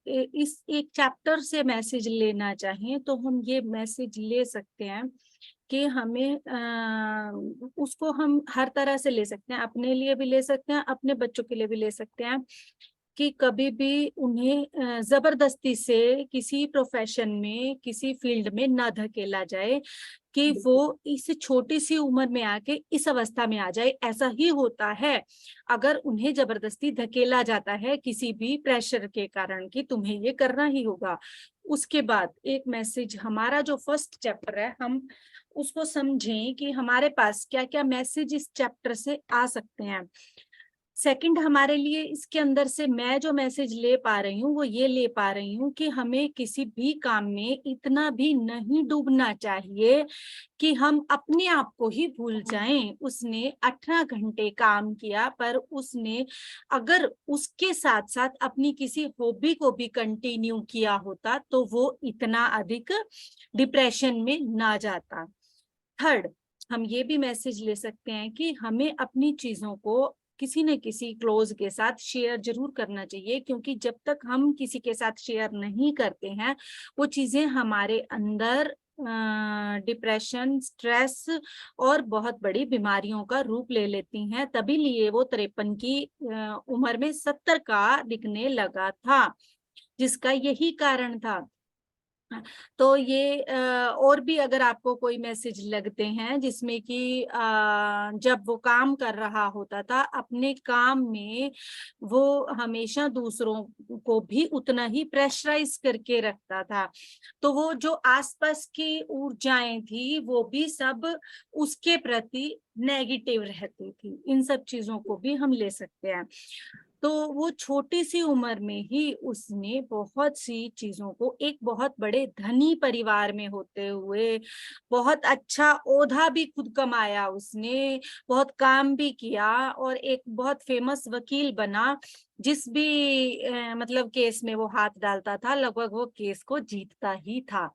इस एक चैप्टर से मैसेज लेना चाहें तो हम ये मैसेज ले सकते हैं कि हमें उसको हम हर तरह से ले सकते हैं, अपने लिए भी ले सकते हैं, अपने बच्चों के लिए भी ले सकते हैं, कि कभी भी उन्हें जबरदस्ती से किसी प्रोफेशन में, किसी फील्ड में ना धकेला जाए, कि वो इस छोटी सी उम्र में आके इस अवस्था में आ जाए। ऐसा ही होता है अगर उन्हें जबरदस्ती धकेला जाता है किसी भी प्रेशर के कारण कि तुम्हें ये करना ही होगा। उसके बाद एक मैसेज, हमारा जो फर्स्ट चैप्टर है, हम उसको समझें कि हमारे पास क्या क्या मैसेज इस चैप्टर से आ सकते हैं। सेकंड, हमारे लिए इसके अंदर से मैं जो मैसेज ले पा रही हूँ वो ये ले पा रही हूँ कि हमें किसी भी काम में इतना भी नहीं डूबना चाहिए कि हम अपने आप को ही भूल जाएं। उसने 18 घंटे काम किया, पर उसने अगर उसके साथ साथ अपनी किसी हॉबी को भी कंटिन्यू किया होता तो वो इतना अधिक डिप्रेशन में ना जाता। थर्ड, हम ये भी मैसेज ले सकते हैं कि हमें अपनी चीजों को किसी न किसी क्लोज के साथ शेयर जरूर करना चाहिए, क्योंकि जब तक हम किसी के साथ शेयर नहीं करते हैं वो चीजें हमारे अंदर डिप्रेशन, स्ट्रेस और बहुत बड़ी बीमारियों का रूप ले लेती हैं। तभी लिए वो 53 की उम्र में 70 का दिखने लगा था, जिसका यही कारण था। तो ये और भी अगर आपको कोई मैसेज लगते हैं जिसमें कि जब वो काम कर रहा होता था अपने काम में, वो हमेशा दूसरों को भी उतना ही प्रेशराइज करके रखता था, तो वो जो आसपास की ऊर्जाएं थी वो भी सब उसके प्रति नेगेटिव रहती थी। इन सब चीजों को भी हम ले सकते हैं। तो वो छोटी सी उम्र में ही उसने बहुत सी चीजों को, एक बहुत बड़े धनी परिवार में होते हुए बहुत अच्छा ओहदा भी खुद कमाया उसने, बहुत काम भी किया और एक बहुत फेमस वकील बना। जिस भी मतलब केस में वो हाथ डालता था लगभग वो केस को जीतता ही था।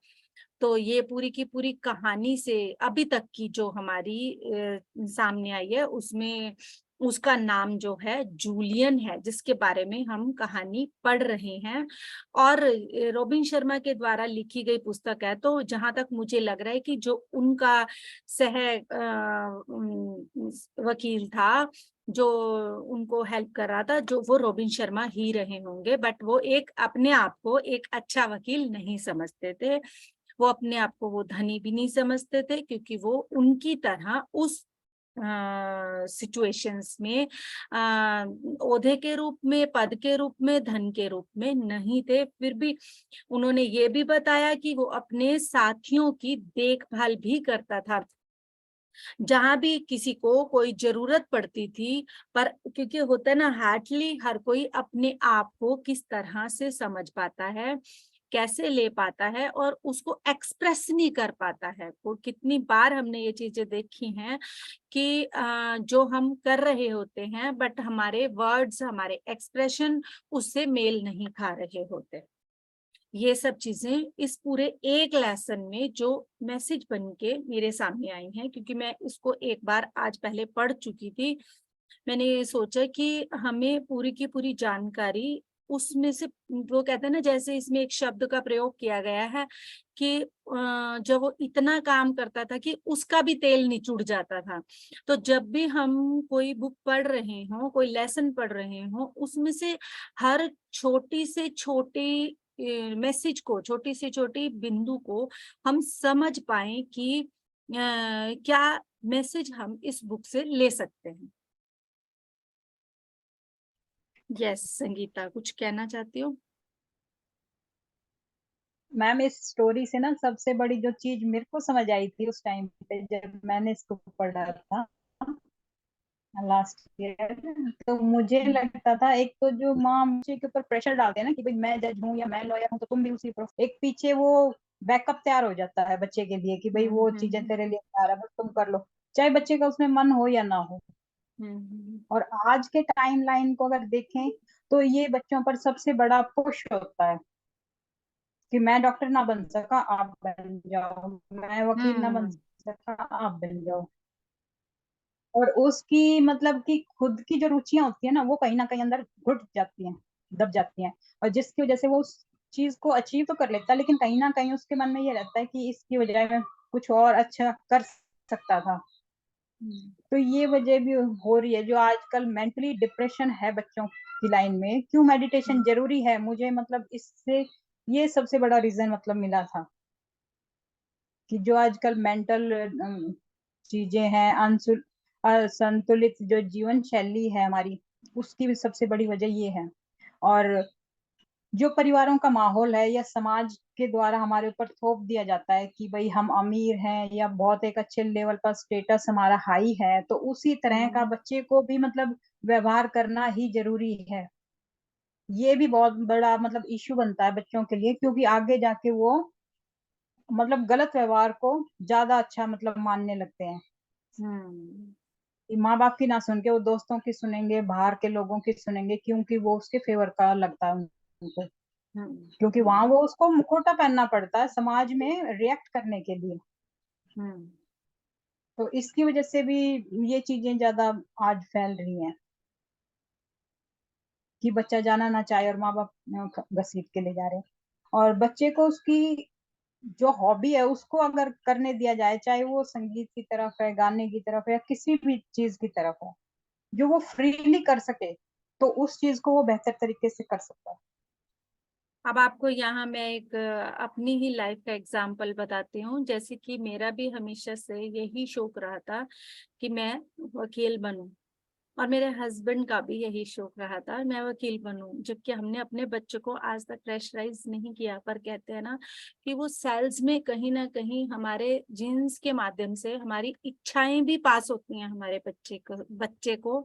तो ये पूरी की पूरी कहानी से अभी तक की जो हमारी सामने आई है उसमें उसका नाम जो है जूलियन है, जिसके बारे में हम कहानी पढ़ रहे हैं। और रॉबिन शर्मा के द्वारा लिखी गई पुस्तक है, तो जहां तक मुझे लग रहा है कि जो उनका सह वकील था जो उनको हेल्प कर रहा था, जो वो रॉबिन शर्मा ही रहे होंगे, बट वो एक अपने आप को एक अच्छा वकील नहीं समझते थे। वो अपने आप को वो धनी भी नहीं समझते थे, क्योंकि वो उनकी तरह उस सिचुएशंस में ओहदे के रूप में, पद के रूप में, धन के रूप में नहीं थे। फिर भी उन्होंने ये भी बताया कि वो अपने साथियों की देखभाल भी करता था जहां भी किसी को कोई जरूरत पड़ती थी। पर क्योंकि होता है ना, हार्डली हर कोई अपने आप को किस तरह से समझ पाता है, कैसे ले पाता है और उसको एक्सप्रेस नहीं कर पाता है। वो कितनी बार हमने ये चीजें देखी हैं कि जो हम कर रहे होते हैं बट हमारे वर्ड्स, हमारे एक्सप्रेशन उससे मेल नहीं खा रहे होते। ये सब चीजें इस पूरे एक लेसन में जो मैसेज बन के मेरे सामने आई हैं, क्योंकि मैं इसको एक बार आज पहले पढ़ चुकी थी। मैंने सोचा कि हमें पूरी की पूरी जानकारी उसमें से, वो कहते हैं ना, जैसे इसमें एक शब्द का प्रयोग किया गया है कि जब वो इतना काम करता था कि उसका भी तेल निचुड़ जाता था। तो जब भी हम कोई बुक पढ़ रहे हो, कोई लेसन पढ़ रहे हो, उसमें से हर छोटी से छोटी मैसेज को, छोटी से छोटी बिंदु को हम समझ पाए कि क्या मैसेज हम इस बुक से ले सकते हैं। यस संगीता, कुछ कहना चाहती हो? मैम इस स्टोरी से ना सबसे बड़ी जो चीज मेरे को समझ आई थी उस टाइम पे जब मैंने इसको पढ़ा था लास्ट ईयर, तो मुझे लगता था एक तो जो माँ बच्चे के ऊपर प्रेशर डालते हैं ना कि भाई मैं जज हूँ या मैं लॉयर हूँ तो तुम भी उसी पर, एक पीछे वो बैकअप तैयार हो जाता है बच्चे के लिए कि भाई वो चीजें तेरे लिए तैयार है, बस तुम कर लो, चाहे बच्चे का उसमें मन हो या ना हो। और आज के टाइमलाइन को अगर देखें तो ये बच्चों पर सबसे बड़ा पुश होता है कि मैं डॉक्टर ना बन सका आप बन जाओ, मैं वकील ना बन सका आप बन जाओ। और उसकी मतलब कि खुद की जो रुचियां होती है ना वो कहीं ना कहीं अंदर घुट जाती हैं, दब जाती हैं, और जिसकी वजह से वो उस चीज को अचीव तो कर लेता है लेकिन कहीं ना कहीं उसके मन में ये रहता है कि इसकी वजह में कुछ और अच्छा कर सकता था। तो ये वजह भी हो रही है जो आजकल मेंटली डिप्रेशन है बच्चों की लाइन में। क्यों मेडिटेशन जरूरी है, मुझे मतलब इससे ये सबसे बड़ा रीजन मतलब मिला था कि जो आजकल मेंटल चीजें हैं, असंतुलित जो जीवन शैली है हमारी, उसकी भी सबसे बड़ी वजह ये है। और जो परिवारों का माहौल है या समाज के द्वारा हमारे ऊपर थोप दिया जाता है कि भाई हम अमीर हैं या बहुत एक अच्छे लेवल पर स्टेटस हमारा हाई है, तो उसी तरह का बच्चे को भी मतलब व्यवहार करना ही जरूरी है। ये भी बहुत बड़ा मतलब इश्यू बनता है बच्चों के लिए, क्योंकि आगे जाके वो मतलब गलत व्यवहार को ज्यादा अच्छा मतलब मानने लगते हैं कि माँ बाप की ना सुन के वो दोस्तों की सुनेंगे, बाहर के लोगों की सुनेंगे, क्योंकि वो उसके फेवर का लगता है उनको, क्योंकि वहां वो उसको मुखौटा पहनना पड़ता है समाज में रिएक्ट करने के लिए। तो इसकी वजह से भी ये चीजें ज्यादा आज फैल रही हैं कि बच्चा जाना ना चाहे और माँ बाप घसीट के ले जा रहे हैं। और बच्चे को उसकी जो हॉबी है उसको अगर करने दिया जाए, चाहे वो संगीत की तरफ है, गाने की तरफ है, या किसी भी चीज की तरफ है जो वो फ्रीली कर सके, तो उस चीज को वो बेहतर तरीके से कर सकता है। अब आपको यहाँ मैं एक अपनी ही लाइफ का एग्जाम्पल बताती हूँ। जैसे कि मेरा भी हमेशा से यही शौक रहा था कि मैं वकील बनूं, और मेरे हस्बैंड का भी यही शौक रहा था मैं वकील बनूं। जबकि हमने अपने बच्चे को आज तक प्रेशराइज नहीं किया, पर कहते हैं ना कि वो सेल्स में कहीं ना कहीं हमारे जीन्स के माध्यम से हमारी इच्छाएं भी पास होती हैं हमारे बच्चे को।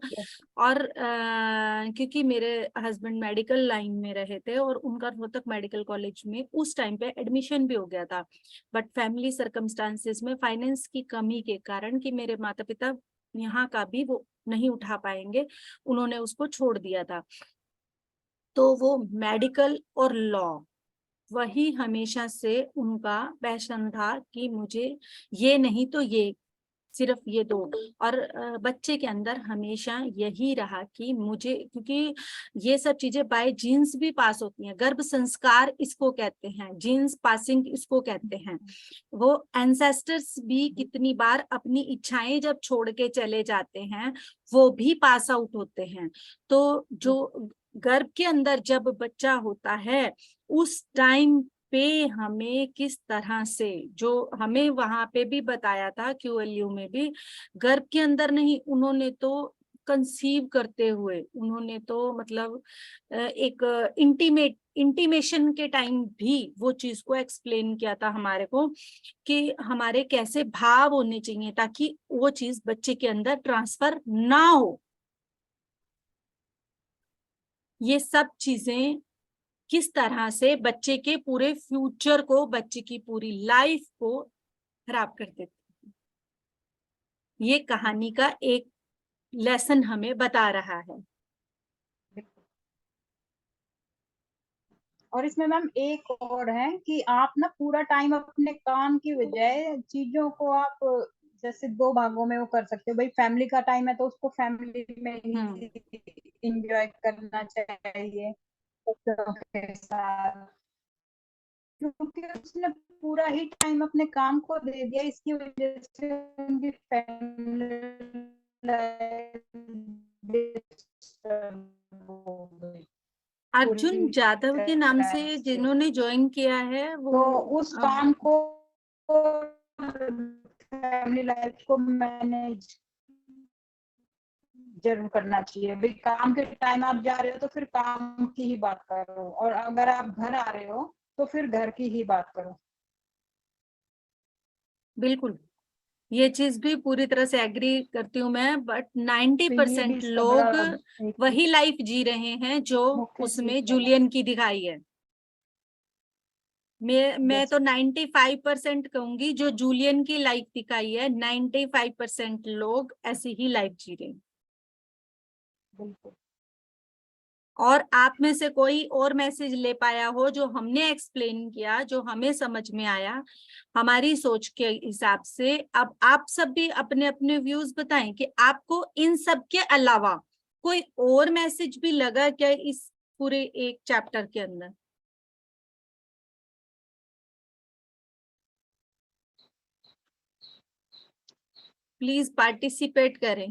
और क्योंकि मेरे हस्बैंड मेडिकल लाइन में रहे थे और उनका रोहतक मेडिकल कॉलेज में उस टाइम पे एडमिशन भी हो गया था, बट फैमिली सर्कमस्टांसेस में फाइनेंस की कमी के कारण कि मेरे माता पिता यहाँ का भी वो नहीं उठा पाएंगे, उन्होंने उसको छोड़ दिया था। तो वो मेडिकल और लॉ, वही हमेशा से उनका पैशन था कि मुझे ये नहीं तो ये, सिर्फ ये दो। और बच्चे के अंदर हमेशा यही रहा कि मुझे, क्योंकि ये सब चीजें बाय जीन्स भी पास होती हैं, गर्भ संस्कार इसको कहते हैं, जीन्स पासिंग इसको कहते हैं। वो एंसेस्टर्स भी कितनी बार अपनी इच्छाएं जब छोड़ के चले जाते हैं वो भी पास आउट होते हैं। तो जो गर्भ के अंदर जब बच्चा होता है उस टाइम पे हमें किस तरह से, जो हमें वहां पे भी बताया था QLU में भी, गर्भ के अंदर नहीं, उन्होंने तो कंसीव करते हुए उन्होंने तो मतलब एक इंटीमेशन के टाइम भी वो चीज को एक्सप्लेन किया था हमारे को कि हमारे कैसे भाव होने चाहिए ताकि वो चीज बच्चे के अंदर ट्रांसफर ना हो। ये सब चीजें किस तरह से बच्चे के पूरे फ्यूचर को, बच्चे की पूरी लाइफ को खराब कर देते हैं। ये कहानी का एक लेसन हमें बता रहा है। और इसमें मैम एक और है कि आप ना पूरा टाइम अपने काम की बजाय चीजों को आप जैसे 2 भागों में वो कर सकते हो। भाई फैमिली का टाइम है तो उसको फैमिली में ही एंजॉय करना चाहिए बच्चों के साथ, क्योंकि उसने पूरा ही टाइम अपने काम को दे दिया, इसकी वजह से उनकी फैमिली लाइफ डिस्टर्ब हो गई अर्जुन पूरी जाधव के नाम तरह से से। जिन्होंने ज्वाइन किया है वो तो उस काम को फैमिली लाइफ को मैनेज जरूर करना चाहिए। भाई काम के टाइम आप जा रहे हो तो फिर काम की ही बात करो, और अगर आप घर आ रहे हो तो फिर घर की ही बात करो। बिल्कुल, ये चीज भी पूरी तरह से एग्री करती हूँ मैं, बट तो ये 90% भी इसका लोग बड़ा एक वही लाइफ जी रहे हैं जो मुख्य उसमें चीज है। जूलियन की दिखाई है। मैं Yes, तो 95% कहूंगी जो जूलियन की लाइफ दिखाई है, 95% लोग ऐसी ही लाइफ जी रहे हैं। बिल्कुल। और आप में से कोई और मैसेज ले पाया हो जो हमने एक्सप्लेन किया, जो हमें समझ में आया हमारी सोच के हिसाब से। अब आप सब भी अपने अपने व्यूज बताएं कि आपको इन सब के अलावा कोई और मैसेज भी लगा क्या इस पूरे एक चैप्टर के अंदर। प्लीज पार्टिसिपेट करें।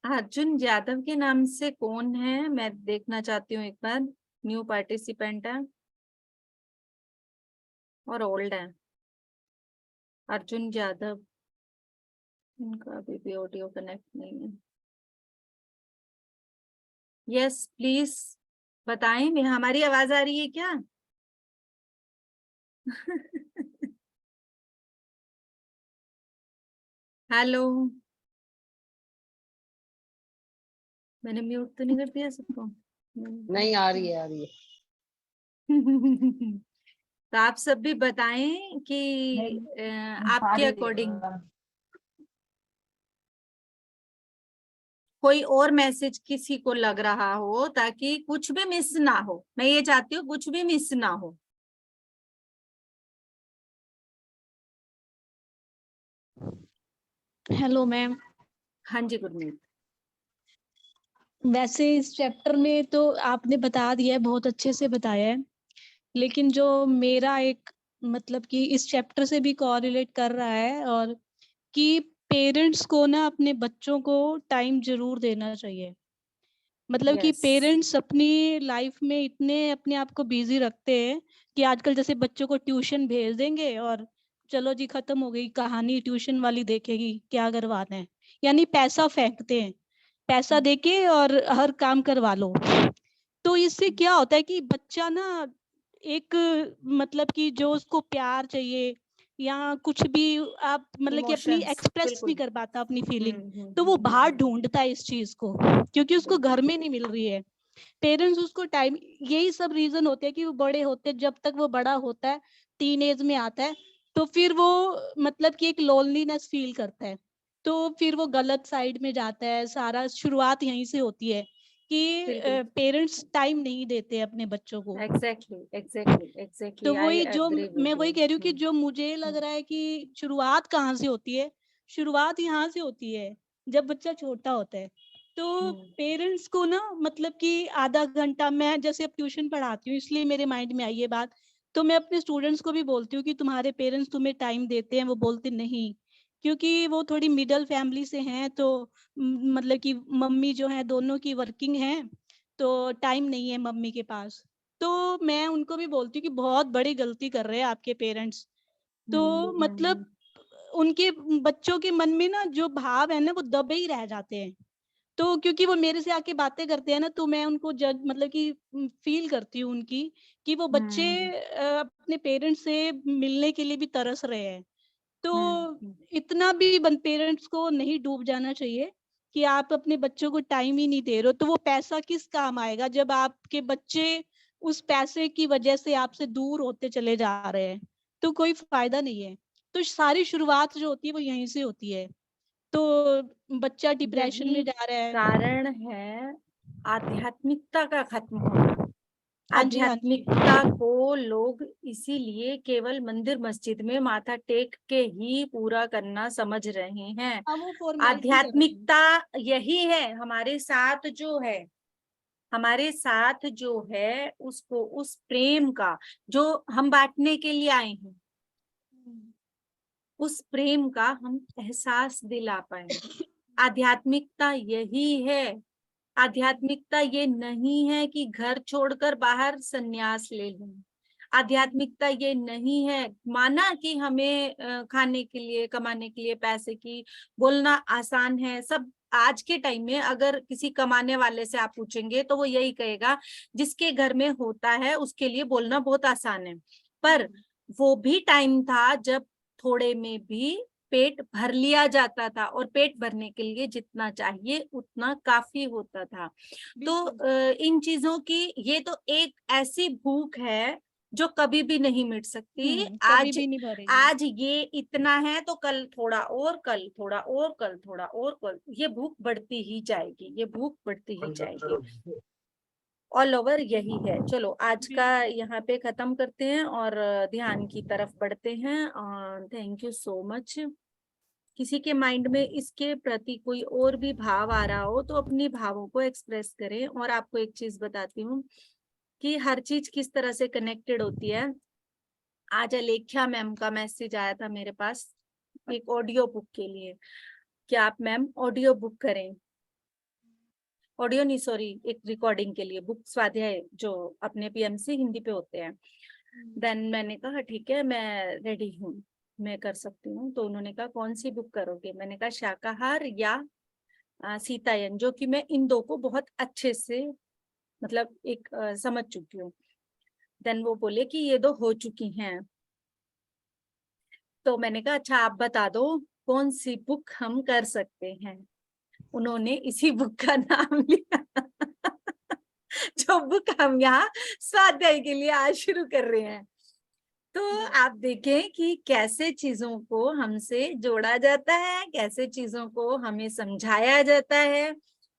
अर्जुन यादव के नाम से कौन है, मैं देखना चाहती हूँ एक बार। न्यू पार्टिसिपेंट है और ओल्ड है। अर्जुन यादव, इनका अभी भी ऑडियो कनेक्ट नहीं है। यस प्लीज बताएं, मैं हमारी आवाज आ रही है क्या? हेलो, मैंने म्यूट तो नहीं कर दिया सबको? नहीं आ रही है, आ रही है। तो आप सब भी बताएं कि आपके अकॉर्डिंग कोई और मैसेज किसी को लग रहा हो, ताकि कुछ भी मिस ना हो। मैं ये चाहती हूँ कुछ भी मिस ना हो। Hello ma'am. हाँ जी गुरमीत। वैसे इस चैप्टर में तो आपने बता दिया है, बहुत अच्छे से बताया है, लेकिन जो मेरा एक मतलब कि इस चैप्टर से भी कोरिलेट कर रहा है, और कि पेरेंट्स को ना अपने बच्चों को टाइम जरूर देना चाहिए। मतलब कि यस पेरेंट्स अपनी लाइफ में इतने अपने आप को बिजी रखते हैं कि आजकल जैसे बच्चों को ट्यूशन भेज देंगे और चलो जी खत्म हो गई कहानी, ट्यूशन वाली देखेगी क्या करवाना है, यानी पैसा फेंकते हैं, पैसा देके और हर काम करवा लो। तो इससे क्या होता है कि बच्चा ना एक मतलब कि जो उसको प्यार चाहिए या कुछ भी आप मतलब कि अपनी इमोशंस एक्सप्रेस बिल्कुल। नहीं कर पाता अपनी फीलिंग, तो वो बाहर ढूंढता है इस चीज को, क्योंकि उसको घर में नहीं मिल रही है। पेरेंट्स उसको टाइम, यही सब रीजन होते हैं कि वो बड़े होते, जब तक वो बड़ा होता है, टीन एज में आता है, तो फिर वो मतलब कि एक लोनलीनेस फील करता है, तो फिर वो गलत साइड में जाता है। सारा शुरुआत यहीं से होती है कि बिल्कुल पेरेंट्स टाइम नहीं देते अपने बच्चों को। एग्जैक्टली एग्जैक्टली एग्जैक्टली, तो आई वही जो एग्री मैं विद वही यू। कह रही हूँ कि जो मुझे लग रहा है कि शुरुआत कहाँ से होती है, शुरुआत यहाँ से होती है जब बच्चा छोटा होता है। तो पेरेंट्स को ना मतलब कि आधा घंटा, मैं जैसे अब ट्यूशन पढ़ाती हूँ इसलिए मेरे माइंड में आई ये बात, तो मैं अपने स्टूडेंट्स को भी बोलती हूँ कि तुम्हारे पेरेंट्स तुम्हें टाइम देते हैं? वो बोलते नहीं, क्योंकि वो थोड़ी मिडिल फैमिली से हैं, तो मतलब कि मम्मी जो है दोनों की वर्किंग हैं, तो टाइम नहीं है मम्मी के पास। तो मैं उनको भी बोलती हूँ कि बहुत बड़ी गलती कर रहे हैं आपके पेरेंट्स। तो मतलब उनके बच्चों के मन में ना जो भाव है ना वो दबे ही रह जाते हैं। तो क्योंकि वो मेरे से आके बातें करते हैं ना, तो मैं उनको जज मतलब कि फील करती हूँ उनकी, कि वो बच्चे अपने पेरेंट्स से मिलने के लिए भी तरस रहे हैं। तो इतना भी पेरेंट्स को नहीं डूब जाना चाहिए कि आप अपने बच्चों को टाइम ही नहीं दे रहे हो, तो वो पैसा किस काम आएगा जब आपके बच्चे उस पैसे की वजह से आपसे दूर होते चले जा रहे हैं, तो कोई फायदा नहीं है। तो सारी शुरुआत जो होती है वो यहीं से होती है। तो बच्चा डिप्रेशन में जा रहा है। कारण है आध्यात्मिकता का खत्म होना। हाँ जी, हाँ जी। आध्यात्मिकता को लोग इसीलिए केवल मंदिर मस्जिद में माथा टेक के ही पूरा करना समझ रहे हैं। हाँ, वो फॉर्मेलिटी कर रहे हैं। आध्यात्मिकता यही है हमारे साथ जो है, हमारे साथ जो है उसको, उस प्रेम का जो हम बांटने के लिए आए हैं, उस प्रेम का हम एहसास दिला पाए। आध्यात्मिकता यही है। आध्यात्मिकता ये नहीं है कि घर छोड़कर बाहर संन्यास ले लें। आध्यात्मिकता ये नहीं है, माना कि हमें खाने के लिए, कमाने के लिए पैसे की बोलना आसान है। सब आज के टाइम में अगर किसी कमाने वाले से आप पूछेंगे तो वो यही कहेगा, जिसके घर में होता है उसके लिए बोलना बहुत आसान है। पर वो भी टाइम था जब थोड़े में भी पेट भर लिया जाता था, और पेट भरने के लिए जितना चाहिए उतना काफी होता था। तो इन चीजों की, ये तो एक ऐसी भूख है जो कभी भी नहीं मिट सकती। कभी भी नहीं भरेगी। आज ये इतना है तो कल थोड़ा और, कल थोड़ा और, कल थोड़ा और, कल ये भूख बढ़ती ही जाएगी, ये भूख बढ़ती ही जाएगी। ऑल ओवर यही है। चलो आज का यहाँ पे खत्म करते हैं और ध्यान की तरफ बढ़ते हैं। Thank you so much. किसी के माइंड में इसके प्रति कोई और भी भाव आ रहा हो तो अपनी भावों को एक्सप्रेस करें। और आपको एक चीज बताती हूँ कि हर चीज किस तरह से कनेक्टेड होती है। आज अलेख्या मैम का मैसेज आया था मेरे पास एक ऑडियो बुक के लिए कि आप मैम ऑडियो बुक करें, ऑडियो नहीं सॉरी, एक रिकॉर्डिंग के लिए, बुक स्वाध्याय जो अपने पीएमसी हिंदी पे होते हैं। देन मैंने कहा ठीक है, मैं रेडी हूँ, मैं कर सकती हूँ। तो उन्होंने कहा कौन सी बुक करोगे? मैंने कहा शाकाहार या सीतायन, जो कि मैं इन दो को बहुत अच्छे से मतलब एक समझ चुकी हूँ। देन वो बोले कि ये दो हो चुकी हैं। तो मैंने कहा अच्छा आप बता दो कौन सी बुक हम कर सकते हैं। उन्होंने इसी बुक का नाम लिया जो बुक हम यहाँ स्वाध्याय के लिए आज शुरू कर रहे हैं। तो आप देखें कि कैसे चीजों को हमसे जोड़ा जाता है, कैसे चीजों को हमें समझाया जाता है,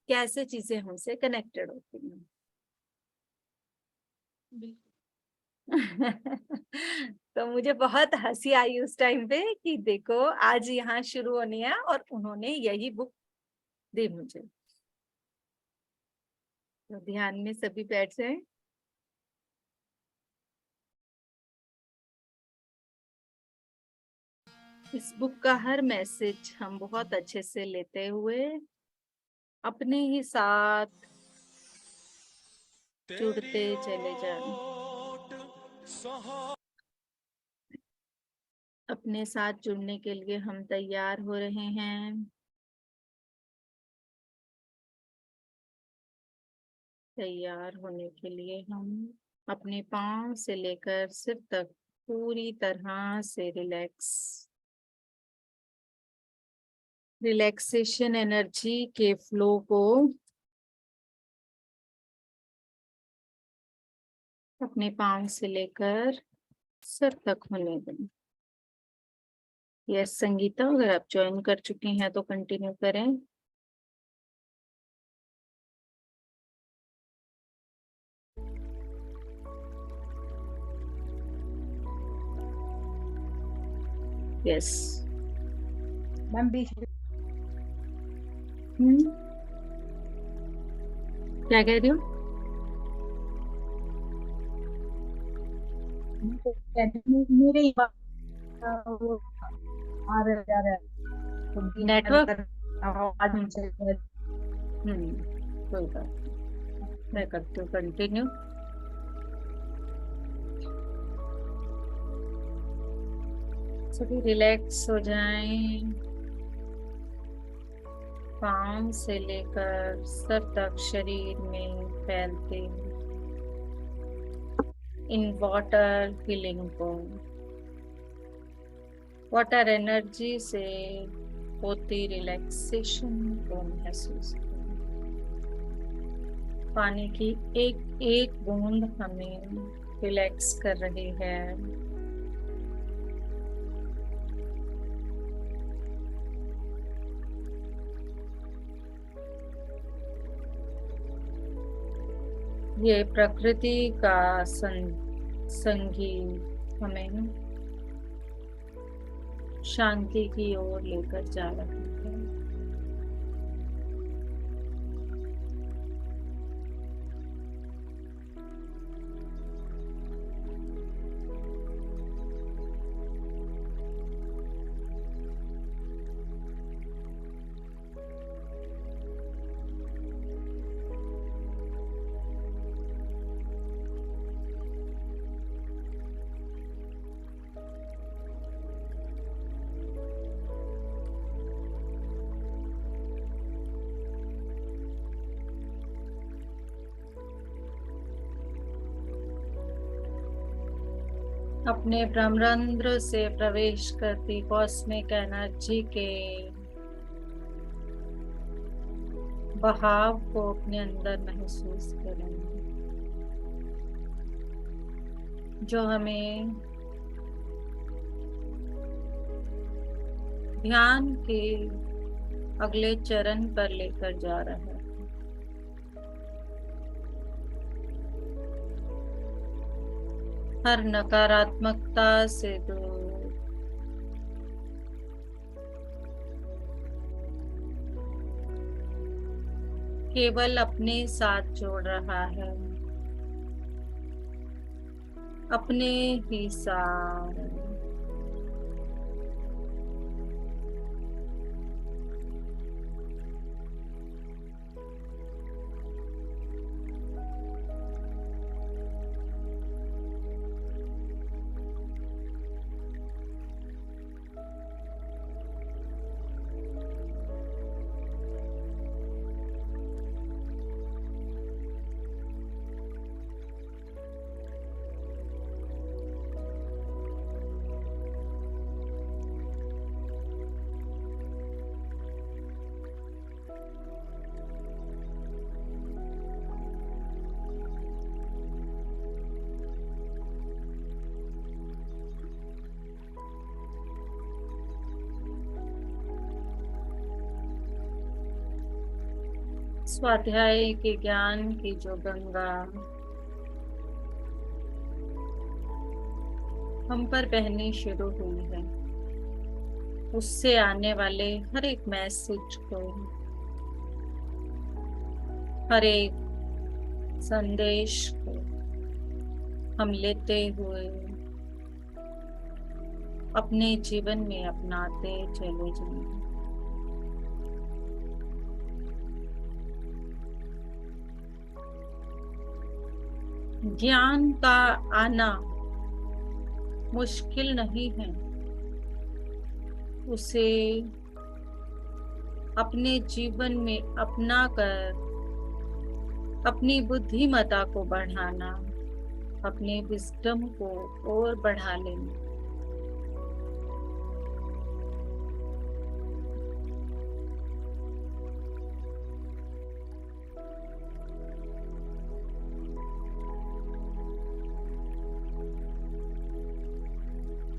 कैसे चीजें हमसे कनेक्टेड होती हैं। तो मुझे बहुत हंसी आई उस टाइम पे कि देखो आज यहाँ शुरू होनी है और उन्होंने यही बुक दी मुझे। तो ध्यान में सभी बैठ जाएं। इस बुक का हर मैसेज हम बहुत अच्छे से लेते हुए अपने ही साथ जुड़ते चले जाएं, अपने साथ जुड़ने के लिए हम तैयार हो रहे हैं। तैयार होने के लिए हम अपने पांव से लेकर सिर तक पूरी तरह से रिलैक्सेशन एनर्जी के फ्लो को अपने पांव से लेकर सिर तक होने दें। यस संगीता, अगर आप ज्वाइन कर चुकी हैं तो कंटिन्यू करें। यस मैम बीच क्या कह रही हो? मेरे नेटवर्क नेटवर्क कोई बात, मैं करती हूँ कंटिन्यू। सभी रिलैक्स हो जाएं, पाँव से लेकर सर तक शरीर में फैलते इन वाटर फीलिंग को वाटर एनर्जी से होती रिलैक्सेशन को महसूस करें। पानी की एक एक बूंद हमें रिलैक्स कर रही है। ये प्रकृति का संगीत हमें शांति की ओर लेकर जा रहा है। अपने ब्रह्मरंध्र से प्रवेश करती कॉस्मिक एनर्जी के बहाव को अपने अंदर महसूस करेंगे, जो हमें ध्यान के अगले चरण पर लेकर जा रहा है। हर नकारात्मकता से दूर, केवल अपने साथ जोड़ रहा है, अपने ही साथ। स्वाध्याय के ज्ञान की जो गंगा हम पर बहनी शुरू हुई है, उससे आने वाले हर एक मैसेज को, हर एक संदेश को हम लेते हुए अपने जीवन में अपनाते चले जाएंगे। ज्ञान का आना मुश्किल नहीं है, उसे अपने जीवन में अपना कर अपनी बुद्धिमत्ता को बढ़ाना, अपने विजडम को और बढ़ा लेना।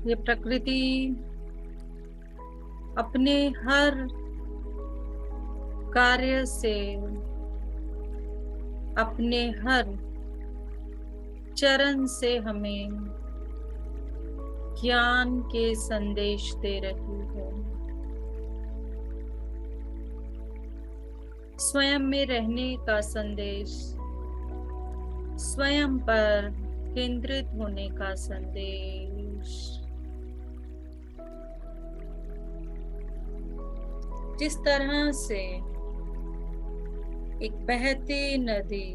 ये प्रकृति अपने हर कार्य से, अपने हर चरण से हमें ज्ञान के संदेश दे रही है। स्वयं में रहने का संदेश, स्वयं पर केंद्रित होने का संदेश। जिस तरह से एक बहती नदी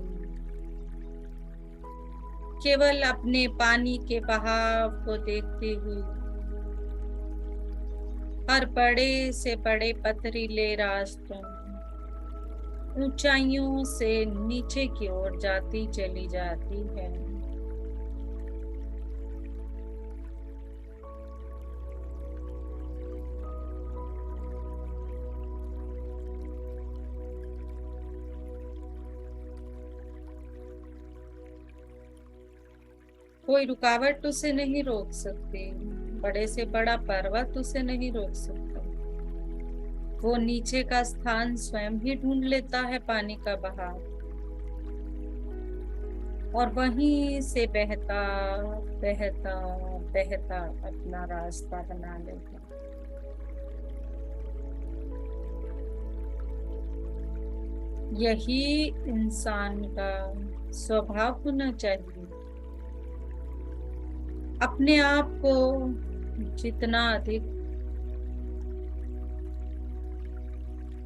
केवल अपने पानी के बहाव को देखती हुई हर बड़े से बड़े पथरीले रास्तों, ऊंचाइयों से नीचे की ओर जाती चली जाती है, कोई रुकावट उसे नहीं रोक सकती, बड़े से बड़ा पर्वत उसे नहीं रोक सकता। वो नीचे का स्थान स्वयं ही ढूंढ लेता है पानी का बहाव, और वहीं से बहता बहता बहता अपना रास्ता बना लेता। यही इंसान का स्वभाव होना चाहिए। अपने आप को जितना अधिक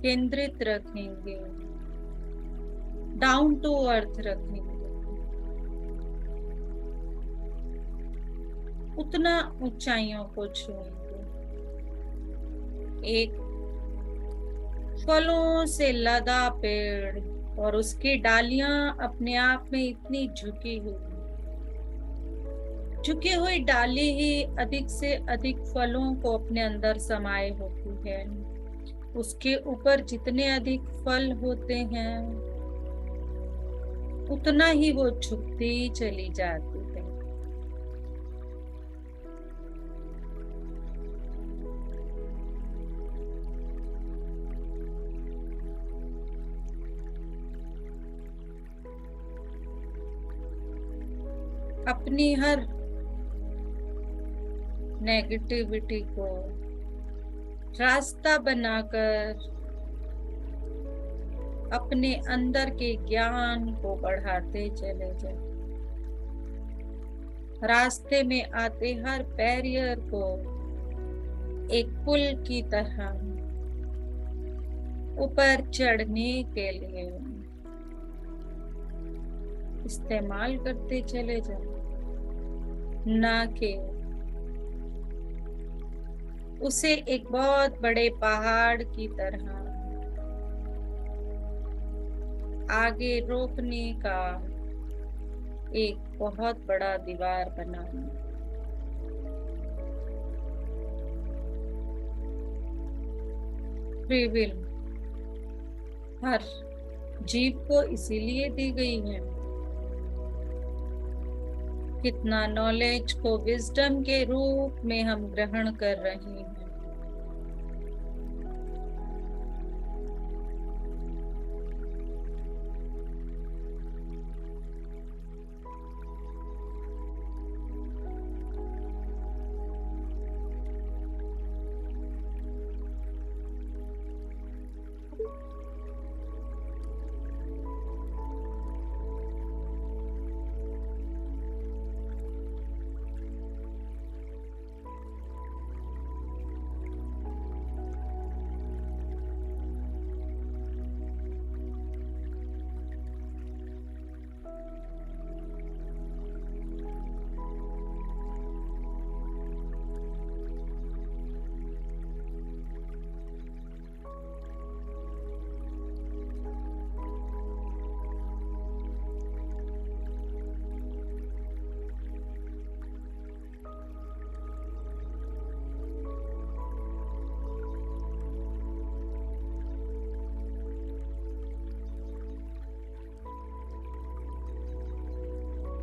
केंद्रित रखेंगे, डाउन टू अर्थ रखेंगे, उतना ऊंचाइयों को छूएंगे। एक फलों से लदा पेड़ और उसकी डालियां अपने आप में इतनी झुकी हुई डाली ही अधिक से अधिक फलों को अपने अंदर समाये होती है। उसके ऊपर जितने अधिक फल होते हैं उतना ही वो झुकती चली जाती है। अपनी हर नेगेटिविटी को रास्ता बनाकर अपने अंदर के ज्ञान को बढ़ाते चले जाए। रास्ते में आते हर बैरियर को एक पुल की तरह ऊपर चढ़ने के लिए इस्तेमाल करते चले जाए, ना कि उसे एक बहुत बड़े पहाड़ की तरह आगे रोकने का एक बहुत बड़ा दीवार बनाना। फ्री विल हर जीव को इसीलिए दी गई है। कितना नॉलेज को विजडम के रूप में हम ग्रहण कर रहे हैं।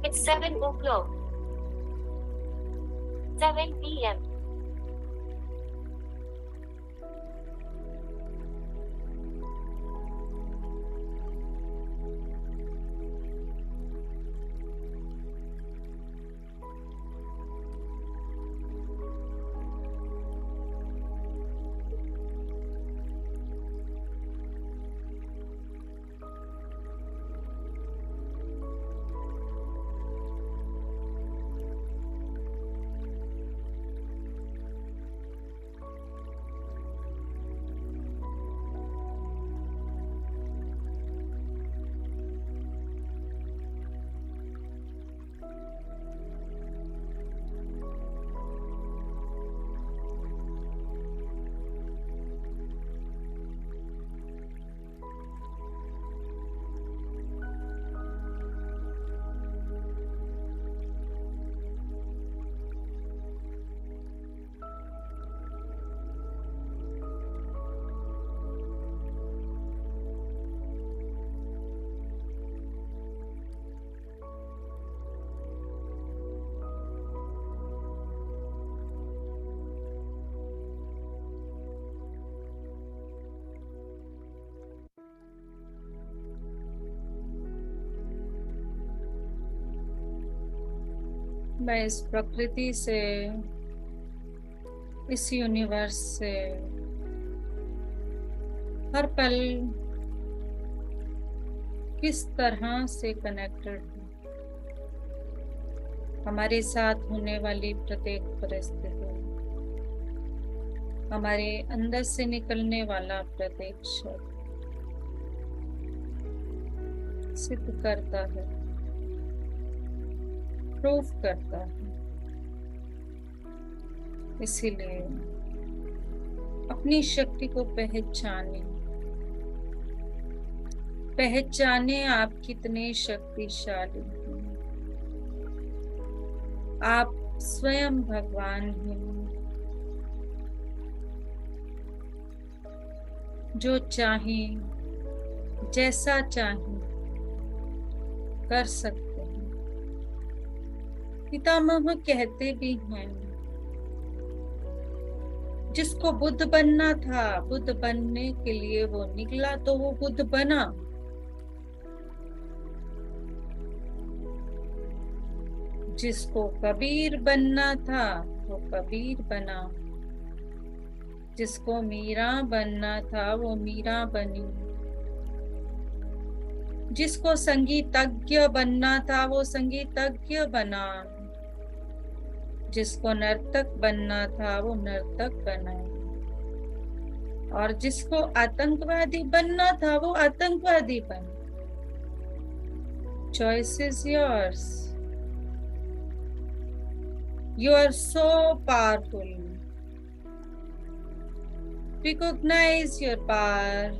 It's 7 o'clock. 7 p.m. मैं इस प्रकृति से, इस यूनिवर्स से हर पल किस तरह से कनेक्टेड हूँ। हमारे साथ होने वाली प्रत्येक परिस्थिति, हमारे अंदर से निकलने वाला प्रत्येक शब्द सिद्ध करता है, प्रूफ करता है। इसीलिए अपनी शक्ति को पहचाने आप कितने शक्तिशाली हैं। आप स्वयं भगवान हैं, जो चाहें, जैसा चाहें कर सकते हैं। पितामह कहते भी हैं, जिसको बुद्ध बनना था, बुद्ध बनने के लिए वो निकला तो वो बुद्ध बना। जिसको कबीर बनना था वो कबीर बना। जिसको मीरा बनना था वो मीरा बनी। जिसको संगीतज्ञ बनना था वो संगीतज्ञ बना। जिसको नर्तक बनना था वो नर्तक बना। और जिसको आतंकवादी बनना था वो आतंकवादी बना। Choice is yours. You are so powerful. Recognize your power.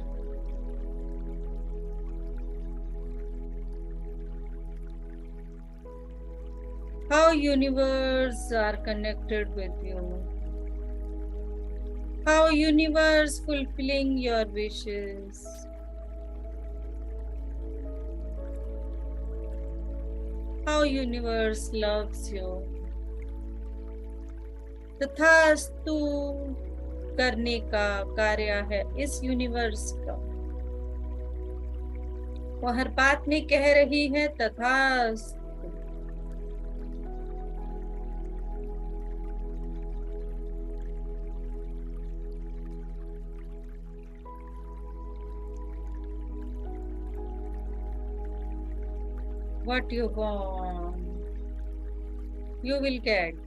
How universe are connected with you. How universe fulfilling your wishes. How universe loves you. तथास्तु करने का कार्य है इस यूनिवर्स का। वो हर बात में कह रही है तथास्तु। What you want, you will get.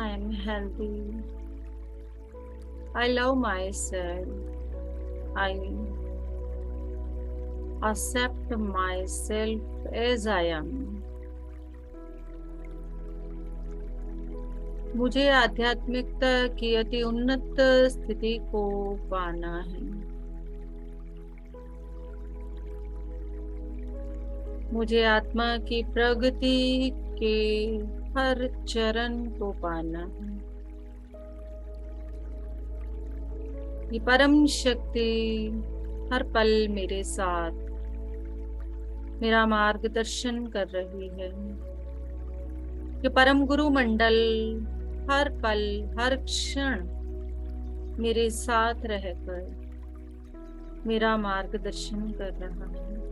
I am healthy. I love myself. I accept myself as I am. मुझे आध्यात्मिकता की अति उन्नत स्थिति को पाना है। मुझे आत्मा की प्रगति के हर चरण को पाना है। ये परम शक्ति हर पल मेरे साथ मेरा मार्गदर्शन कर रही है। ये परम गुरु मंडल हर पल हर क्षण मेरे साथ रहकर मेरा मार्गदर्शन कर रहा है।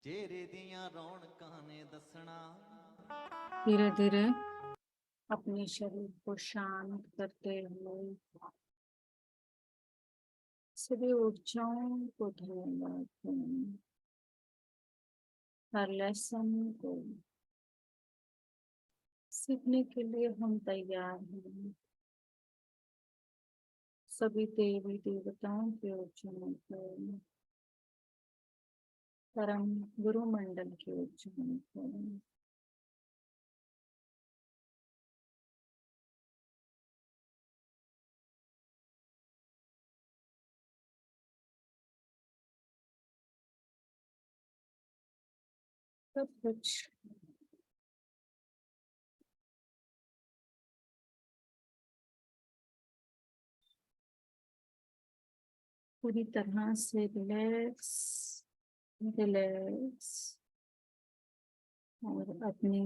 धीरे धीरे अपने शरीर को शांत करते हुए सभी ऊर्जाओं को धन्यवाद दें। हर लेसन को सीखने के लिए हम तैयार हैं। सभी देवी देवताओं के ऊर्जाओं को, परम गुरु मंडल के ऊर्जाओं को, सब कुछ पूरी तरह से रिलैक्स और अपने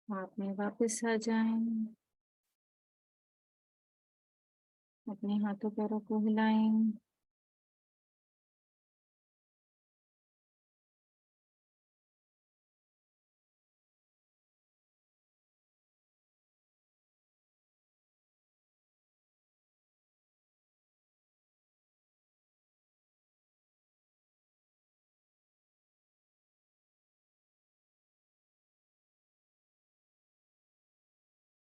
आप में वापस आ जाएं। अपने हाथों पैरों को हिलाएं।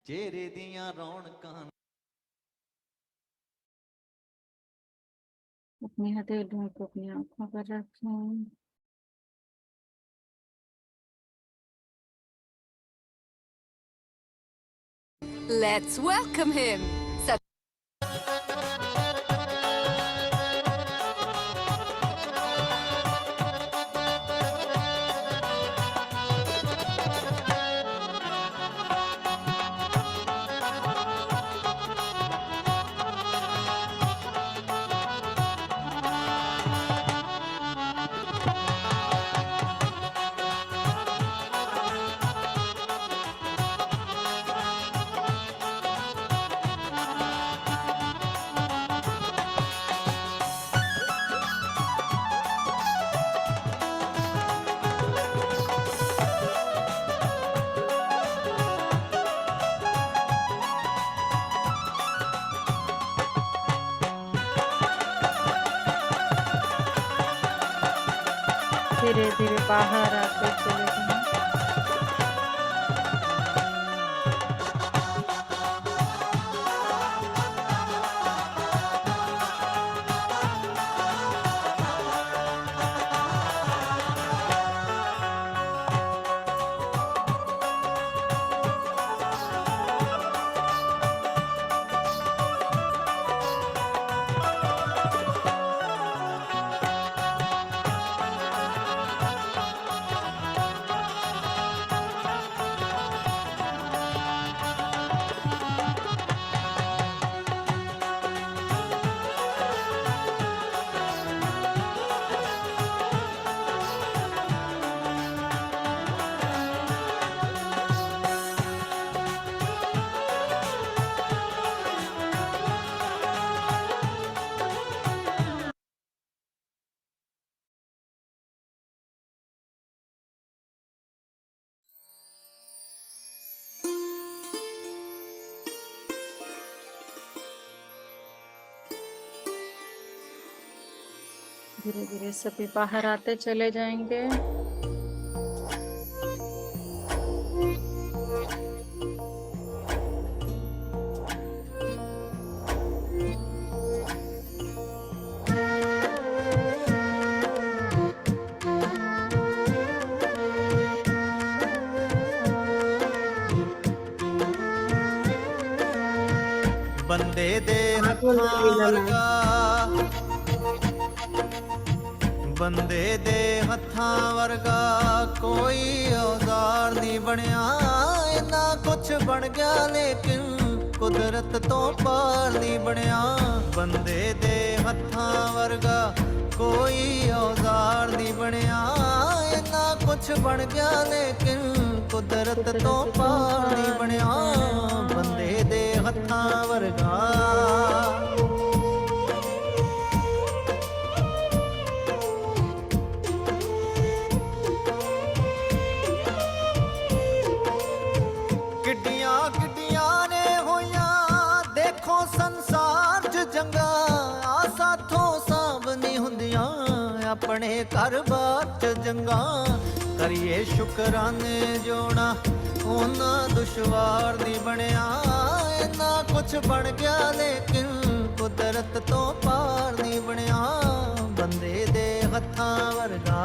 चेहरे दियां रौनकां अपनी हथेलियों को अपनी आंखों पर रखें। Let's welcome him. धीरे धीरे बाहर आते चले जाएं। धीरे धीरे सभी बाहर आते चले जाएंगे। बंदे दे हत्थां वर्गा बंदे दे हत्थां वर्गा कोई औजार नहीं बनया। इन्ना कुछ बन गया लेकिन कुदरत तो पार नहीं बनया। बंदे दे हत्थां वर्गा कोई औजार नहीं बनया। इन्ना कुछ बन गया लेकिन कुदरत तो पार नहीं बनया। बंदे दे हत्थां वर्गा ਘਰ ਬਾਰ ਚ ਜੰਗਾਂ ਕਰੀਏ ਸ਼ੁਕਰਾਨੇ ਜੋਣਾ ਉਹਨਾਂ ਦੁਸ਼ਵਾਰ ਨਹੀਂ ਬਣਿਆ ਇੰਨਾ ਕੁਛ ਬਣ ਗਿਆ ਲੇਕਿਨ ਕੁਦਰਤ ਤੋਂ ਪਾਰ ਨਹੀਂ ਬਣਿਆ ਬੰਦੇ ਦੇ ਹੱਥਾਂ ਵਰਗਾ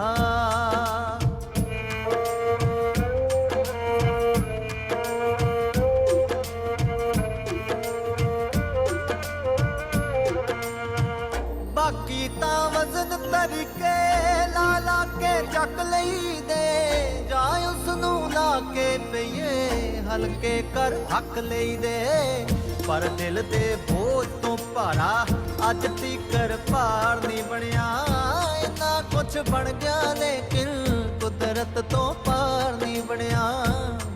ਬਾਕੀ ਤਾਂ ਵਜ਼ਨ ਤਰੀਕੇ ਲਾ ਲਾ ਕੇ ਚੱਕ ਲਈ ਦੇ ਜਾਂ ਉਸ ਨੂੰ ਲਾ ਕੇ ਪਈਏ ਹਲਕੇ ਕਰ ਹੱਕ ਲਈ ਦੇ ਪਰ ਦਿਲ ਦੇ ਬੋਝ ਤੋਂ ਭਾਰਾ ਅੱਜ ਤੀਕਰ ਭਾਰ ਨਹੀਂ ਬਣਿਆ ਇੰਨਾ ਕੁਛ ਬਣ ਗਿਆ ਲੇਕਿਨ ਕੁਦਰਤ ਤੋਂ ਪਾਰ ਨਹੀਂ ਬਣਿਆ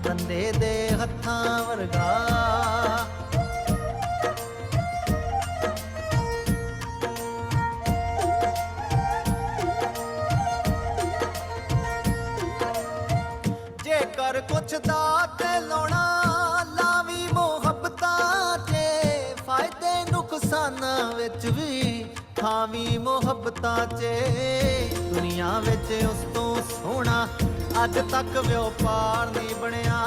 ਬੰਦੇ ਦੇ ਹੱਥਾਂ ਵਰਗਾ ਕਰ ਕੁਛ ਦਾ ਤੇ ਲਾਉਣਾ ਲਾਵੀ ਮੁਹੱਬਤਾਂ ਤੇ ਫਾਇਦੇ ਨੁਕਸਾਨਾਂ ਵਿੱਚ ਵੀ ਥਾਵੀ ਮੁਹੱਬਤਾਂ 'ਚ ਦੁਨੀਆ ਵਿੱਚ ਉਸ ਤੋਂ ਸੋਹਣਾ ਅੱਜ ਤੱਕ ਵਪਾਰ ਨਹੀਂ ਬਣਿਆ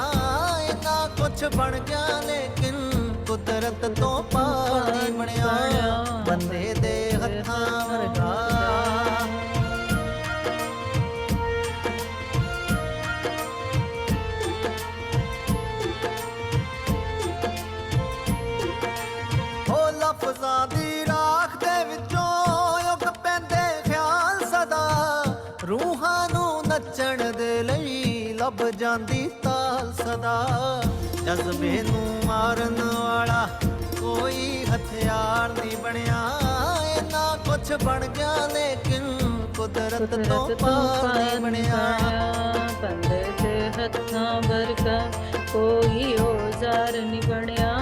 ਇੰਨਾ ਕੁਛ ਬਣ ਗਿਆ ਲੇਕਿਨ ਕੁਦਰਤ ਤੋਂ ਪਾਰ ਨਹੀਂ ਬਣਿਆ ਬੰਦੇ ਦੇ ਹੱਥਾਂ ਵਰਗਾ ਲਫ਼ਜ਼ਾਂ ਦੀ ਰਾਖ ਦੇ ਵਿੱਚੋਂ ਯੁੱਗ ਪੈਂਦੇ ਖਿਆਲ ਸਦਾ ਰੂਹਾਂ ਨੂੰ ਨੱਚਣ ਦੇ ਲਈ ਲੱਭ ਜਾਂਦੀ ਤਾਲ ਸਦਾ ਜਜ਼ਬੇ ਨੂੰ ਮਾਰਨ ਵਾਲਾ ਕੋਈ ਹਥਿਆਰ ਨਹੀਂ ਬਣਿਆ ਇੰਨਾ ਕੁਛ ਬਣ ਗਿਆ ਲੇਕਿਨ ਕੁਦਰਤ ਤੋਂ ਪਾਰ ਨਹੀਂ ਬਣਿਆ ਬੰਦੇ ਦੇ ਹੱਥਾਂ ਵਰਗਾ ਕੋਈ ਔਜ਼ਾਰ ਨਹੀਂ ਬਣਿਆ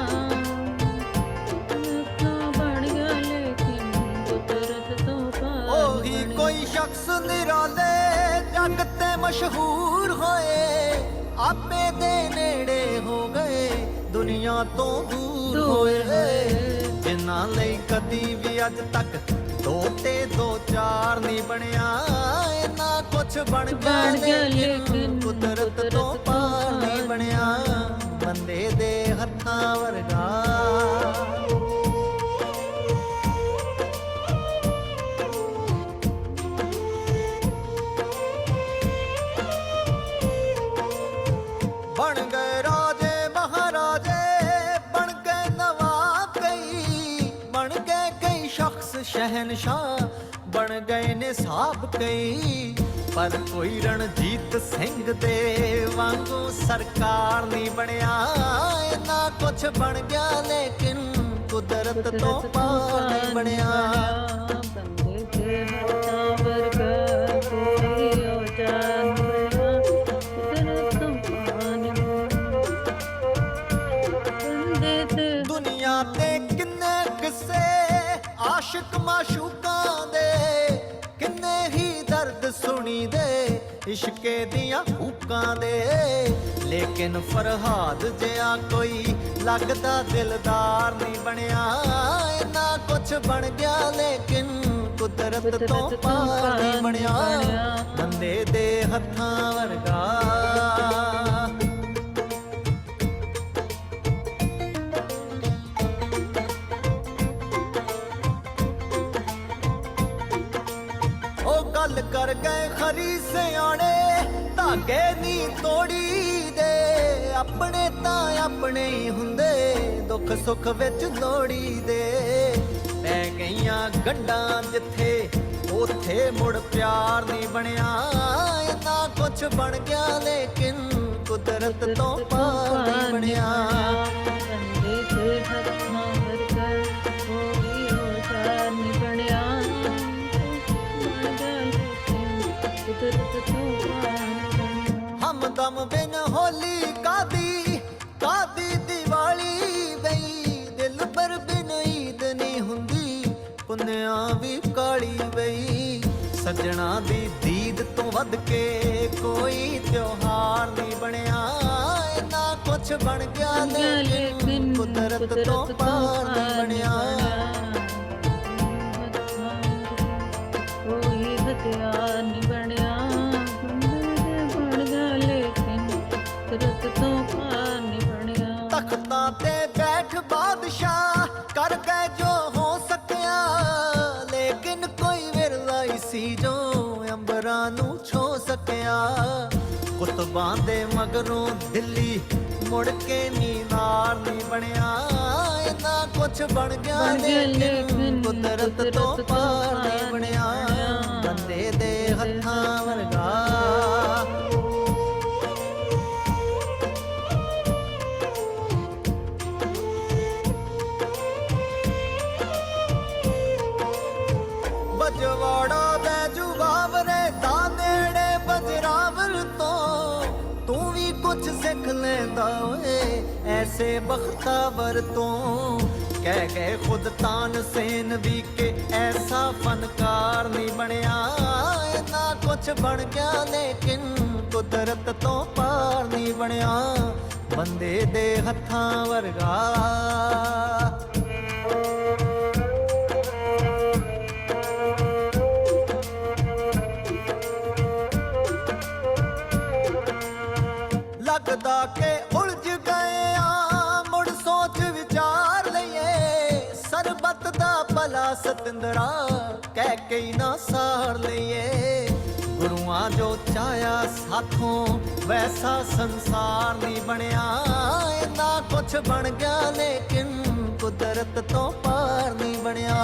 ਕੋਈ ਸ਼ਖਸ ਨਿਰਾਲੇ ਜੱਗ ਤੇ ਮਸ਼ਹੂਰ ਹੋਏ ਆਪੇ ਦੇ ਨੇੜੇ ਹੋ ਗਏ ਦੁਨੀਆ ਤੋਂ ਦੂਰ ਹੋਏ ਜਿਨ੍ਹਾਂ ਲਈ ਕਦੀ ਵੀ ਅੱਜ ਤੱਕ ਦੋ ਤੇ ਦੋ ਚਾਰ ਨਹੀਂ ਬਣਿਆ ਇੰਨਾ ਕੁਛ ਬਣ ਗਿਆ ਲੇਕਿਨ ਕੁਦਰਤ ਤੋਂ ਪਾਰ ਨਹੀਂ ਬਣਿਆ ਬੰਦੇ ਦੇ ਹੱਥਾਂ ਵਰਗਾ ਬਣ ਗਏ ਰਾਜੇ ਮਹਾਰਾਜੇ ਬਣ ਗਏ ਨਵਾਬ ਕਈ ਬਣ ਗਏ ਕਈ ਸ਼ਖਸ ਸ਼ਹਿਨਸ਼ਾਹ ਬਣ ਗਏ ਨੇ ਸਾਬ ਕਈ ਪਰ ਕੋਈ ਰਣਜੀਤ ਸਿੰਘ ਦੇ ਵਾਂਗੂ ਸਰਕਾਰ ਨਹੀਂ ਬਣਿਆ ਇੰਨਾ ਕੁਛ ਬਣ ਗਿਆ ਲੇਕਿਨ ਕੁਦਰਤ ਤੋਂ ਪਾਰ ਨਹੀਂ ਬਣਿਆ ਬੰਦੇ ਦੇ ਹੱਥਾਂ ਵਰਗਾ ਕੋਈ ਔਜ਼ਾਰ ਦੁਨੀਆ ਤੇ ਕਿੰਨੇ ਕਿਸੇ ਆਸ਼ਿਕ ਮਾਸ਼ੂਕਾਂ ਦੇ ਕਿੰਨੇ ਹੀ ਦਰਦ ਸੁਣੀ ਦੇ ਇਸ਼ਕੇ ਦੀਆਂ ਹੂਕਾਂ ਦੇ ਲੇਕਿਨ ਫਰਹਾਦ ਜਿਹਾ ਕੋਈ ਲੱਗਦਾ ਦਿਲਦਾਰ ਨਹੀਂ ਬਣਿਆ ਇੰਨਾ ਕੁਛ ਬਣ ਗਿਆ ਲੇਕਿਨ ਕੁਦਰਤ ਤੋਂ ਪਾਰ ਨਹੀਂ ਬਣਿਆ ਬੰਦੇ ਦੇ ਹੱਥਾਂ ਵਰਗਾ ਗੱਲ ਕਰ ਗਏ ਖਰੀ ਸਿਆਣੇ ਧਾਗੇ ਨਹੀਂ ਤੋੜੀ ਦੇ ਆਪਣੇ ਤਾਂ ਆਪਣੇ ਹੀ ਹੁੰਦੇ ਦੁੱਖ ਸੁੱਖ ਵਿੱਚ ਲੋੜੀ ਦੇ ਪੈ ਗਈਆਂ ਗੰਢਾਂ ਜਿੱਥੇ ਉੱਥੇ ਮੁੜ ਪਿਆਰ ਨਹੀਂ ਬਣਿਆ ਇੰਨਾ ਕੁਛ ਬਣ ਗਿਆ ਲੇਕਿਨ ਕੁਦਰਤ ਤੋਂ ਪਾਰ ਨਹੀਂ ਬਣਿਆ ਬੰਦੇ ਦੇ ਹੱਥਾਂ ਵਰਗਾ ਕੋਈ ਔਜ਼ਾਰ ਨਹੀਂ ਬਣਿਆ ਹਮਦਮ ਬਿਨ ਹੋਲੀ ਕਾਦੀ ਦੀਵਾਲੀ ਬਈ ਦਿਲ ਪਰ ਬਿਨ ਈਦ ਨਹੀਂ ਹੁੰਦੀ ਪੁੰਨਿਆਂ ਵੀ ਕਾਲੀ ਬਈ ਸੱਜਣਾ ਦੀ ਦੀਦ ਤੋਂ ਵੱਧ ਕੇ ਕੋਈ ਤਿਉਹਾਰ ਨਹੀਂ ਬਣਿਆ ਇੰਨਾ ਕੁਛ ਬਣ ਗਿਆ ਲੇਕਿਨ ਕੁਦਰਤ ਤੋਂ ਪਾਰ ਨਹੀਂ ਬਣਿਆ ਕੋਈ सकिया नी बनया बंदे बन गया लेकिन कुदरत तो पार नी बनया। तख्तां ते बैठ बादशाह कर गए जो हो सकिया, लेकिन कोई विरला ही सी जो अंबरां नूं छो सकिया। कुतबां दे मगरों दिल्ली मुड़ के नीनार नहीं बनया, इन्ना कुछ बन गया लेकिन कुदरत तो पार नहीं बनया। बंदे दे हत्थां वर्गा बजवाड़ा बैजू बावरे दा नेड़े बजरावल तो तू भी कुछ सिख लेंदा ओए ऐसे बख्तावर तो। कह गए खुद तानसेन भी के ऐसा फनकार नहीं बनया, इतना कुछ बन गया लेकिन कुदरत तो पार नहीं बनया। बंदे दे हत्थां वर्गा लगदा के उलझ गए आ मुड़ सोच विचार लइए। सरबत दा भला सतिंदरा कह के ही ना सार लइए। गुरुआं जो चाया साथों वैसा संसार नहीं बनया, इन्ना कुछ बन गया लेकिन कुदरत तो पार नहीं बनया।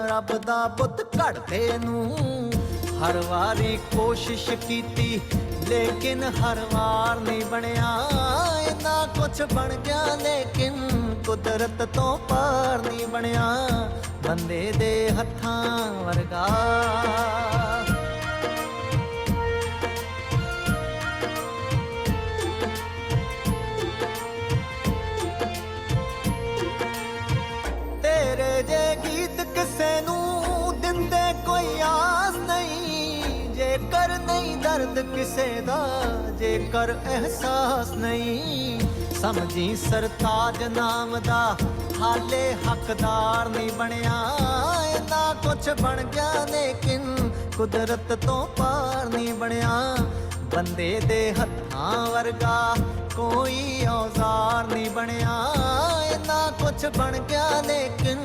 रब दा बुत घड़ते नूं हर वारी कोशिश कीती लेकिन हर वार नहीं बनया। इन्ना कुछ बन गया लेकिन कुदरत तो पार नहीं बनया। बंदे दे हत्थां वर्गा तेरे जे गीत किसे नूं दिंदे कोई आस नहीं, जेकर नहीं दर्द किसे दा जेकर एहसास नहीं। समझी सरताज नाम दा हाले हकदार नहीं बनया, इन्ना कुछ बन गया लेकिन कुदरत तो पार नहीं बनया। बंदे दे हत्थां वर्गा कोई औजार नहीं बनया, इन्ना कुछ बन गया लेकिन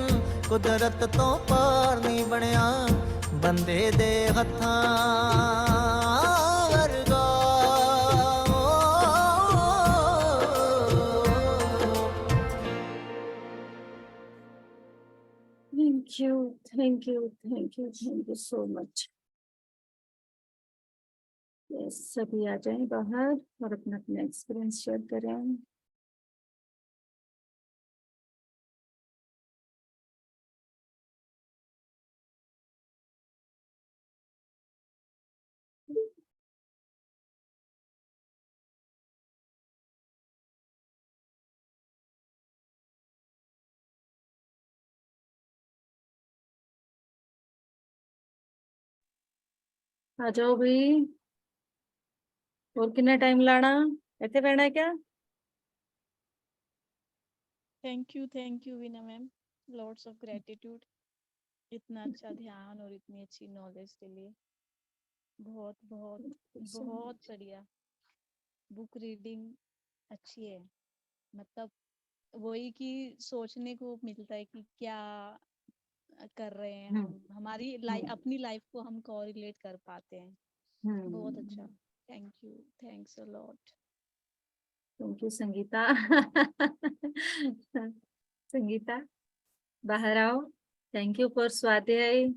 कुदरत तो पार नहीं बनया। बंदे दे हत्थां वर्गा thank you so much. Yes, सभी आ जाएं बाहर और अपना अपना एक्सपीरियंस शेयर करें। आ जाओ भाई, और कितना टाइम लाना इतने पैना है क्या? Thank you Veena ma'am, lots of gratitude इतना अच्छा ध्यान और इतनी अच्छी नॉलेज के लिए। बहुत बहुत बहुत बढ़िया बुक रीडिंग अच्छी है। मतलब वही कि सोचने को मिलता है कि क्या कर रहे हैं हम, हमारी अपनी लाइफ को हम कोरिलेट कर पाते हैं। बहुत अच्छा, thanks a lot. Thank you Sangeeta. Sangeeta बाहर आओ। थैंक यू फॉर स्वाध्याय।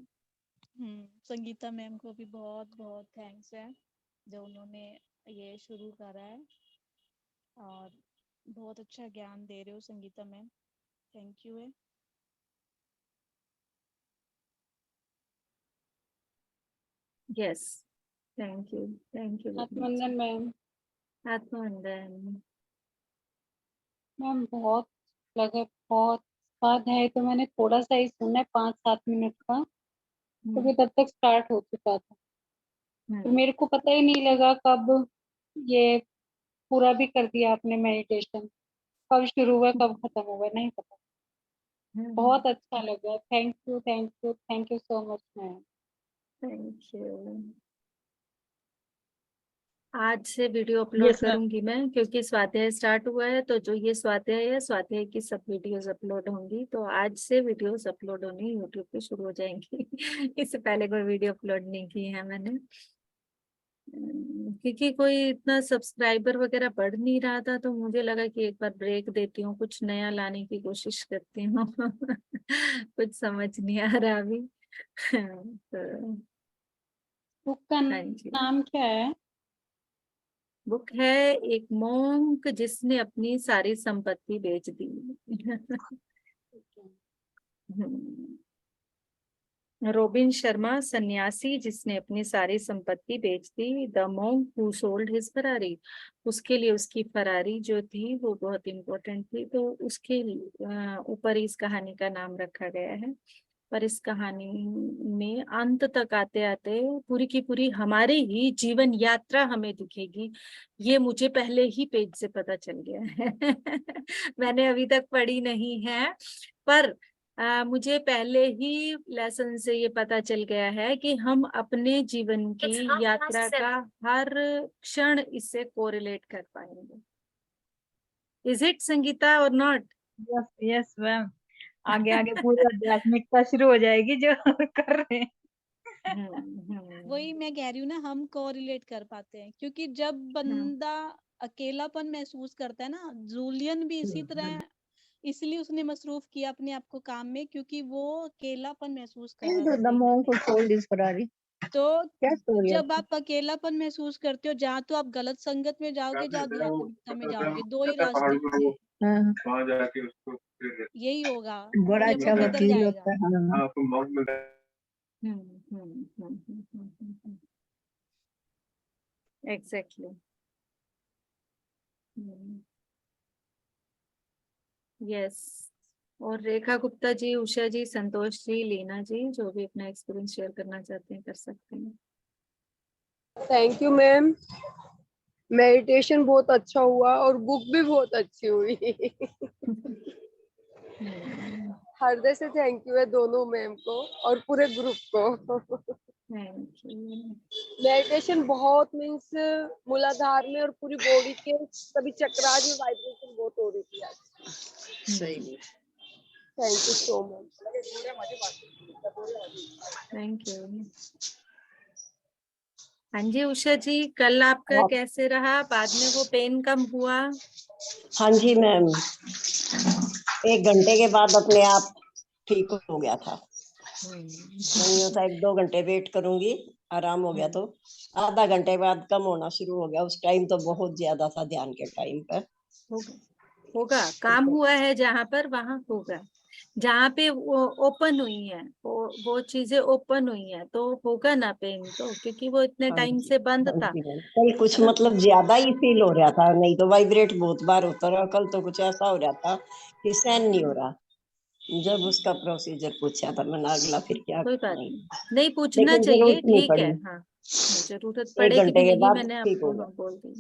संगीता मैम को भी बहुत बहुत थैंक्स है जो उन्होंने ये शुरू करा है और बहुत अच्छा ज्ञान दे रहे हो संगीता मैम, थैंक यू है। यस, थैंक यू आत्मवंदन मैम। आत्मवंदन मैम बहुत लगे, बहुत बाद है तो मैंने थोड़ा सा ही सुना है, 5-7 मिनट का, क्योंकि तब तक स्टार्ट हो चुका था। तो मेरे को पता ही नहीं लगा कब ये पूरा भी कर दिया आपने मेडिटेशन, कब शुरू हुआ कब खत्म हुआ नहीं पता। बहुत अच्छा लगा, thank you thank you thank you so much ma'am. Thank you. आज से वीडियो अपलोड Yes, ma'am. करूंगी मैं, क्योंकि स्वाध्याय स्टार्ट हुआ है, तो जो ये स्वाध्याय है, स्वाध्याय की सब वीडियोस अपलोड होंगी। तो आज से वीडियोस अपलोड होनी यूट्यूब पे शुरू हो जाएंगी। इससे पहले कोई वीडियो अपलोड नहीं की है मैंने, क्योंकि कोई इतना सब्सक्राइबर वगैरह बढ़ नहीं रहा था, तो मुझे लगा कि एक बार ब्रेक देती हूँ, कुछ नया लाने की कोशिश करती हूँ। कुछ समझ नहीं आ रहा अभी। तो बुक का हाँ जी, नाम क्या है? बुक है एक मोंक जिसने अपनी सारी संपत्ति बेच दी। रोबिन शर्मा, सन्यासी जिसने अपनी सारी संपत्ति बेच दी, the monk who sold his Ferrari. उसके लिए उसकी फरारी जो थी वो बहुत इम्पोर्टेंट थी, तो उसके ऊपर इस कहानी का नाम रखा गया है। पर इस कहानी में अंत तक आते आते पूरी की पूरी हमारी ही जीवन यात्रा हमें दिखेगी, ये मुझे पहले ही पेज से पता चल गया है। मैंने अभी तक पढ़ी नहीं है, पर मुझे पहले ही लेसन से ये पता चल गया है कि हम अपने जीवन की यात्रा का हर क्षण इससे कोरिलेट कर पाएंगे। इज इट संगीता और नॉट? यस यस मैम, आगे आगे पूरी आध्यात्मिकता शुरू हो जाएगी जो कर रहे हैं। वही मैं कह रही हूँ ना, हम कोरिलेट कर पाते हैं, क्योंकि जब बंदा अकेलापन महसूस करता है ना, जूलियन भी इसी तरह, इसलिए उसने मसरूफ किया अपने आप को काम में, क्योंकि वो अकेलापन महसूस कर रहा था कहीं ना कहीं। तो जब आप अकेलापन महसूस करते हो, जहाँ तो आप गलत संगत में जाओगे, जहाँ आध्यात्मिकता में जाओगे, दो ही रास्ते होते हैं। यही होगा, बड़ा ये अच्छा वो किधर वकील जाएगा? होता है। एग्जैक्टली। यस। और रेखा गुप्ता जी, उषा जी, संतोष जी, लीना जी, जो भी अपना एक्सपीरियंस शेयर करना चाहते हैं कर सकते हैं। थैंक यू मैम, मेडिटेशन बहुत अच्छा हुआ और बुक भी बहुत अच्छी हुई। हृदय से थैंक यू है दोनों मैम को और पूरे ग्रुप को। Thank you. मेडिटेशन बहुत मीन्स मूलाधार में और पूरी बॉडी के सभी चक्रास में वाइब्रेशन बहुत हो रही थी आज। सही। Thank you so much. Thank you. हाँ जी उषा जी, कल आपका कैसे रहा? बाद में वो पेन कम हुआ? हाँ जी मैम, 1 घंटे के बाद अपने आप ठीक हो गया था। नहीं होता 1-2 घंटे वेट करूंगी, आराम हो गया तो आधा घंटे बाद कम होना शुरू हो गया। उस टाइम तो बहुत ज्यादा था ध्यान के टाइम पर। होगा काम हुआ है जहाँ पर, वहां होगा जहाँ पे वो ओपन हुई है, वो चीजें ओपन हुई है, तो होगा ना पेन, तो क्योंकि वो इतने टाइम से बंद था। कल कुछ मतलब ज्यादा ही फील हो रहा था, नहीं तो वाइब्रेट बहुत बार होता रहा। कल तो कुछ ऐसा हो रहा था कि सहन नहीं हो रहा। जब उसका प्रोसीजर पूछा था मैंने, अगला फिर क्या कोई बात करूंगी, नहीं, पूछना लेकिन चाहिए, जरूरत नहीं ठीक है। पड़ी। हाँ, जरूरत 1 पड़ेगी भी घंटे के नहीं, बाद मैंने ठीक आपको हो गया। बोल दी।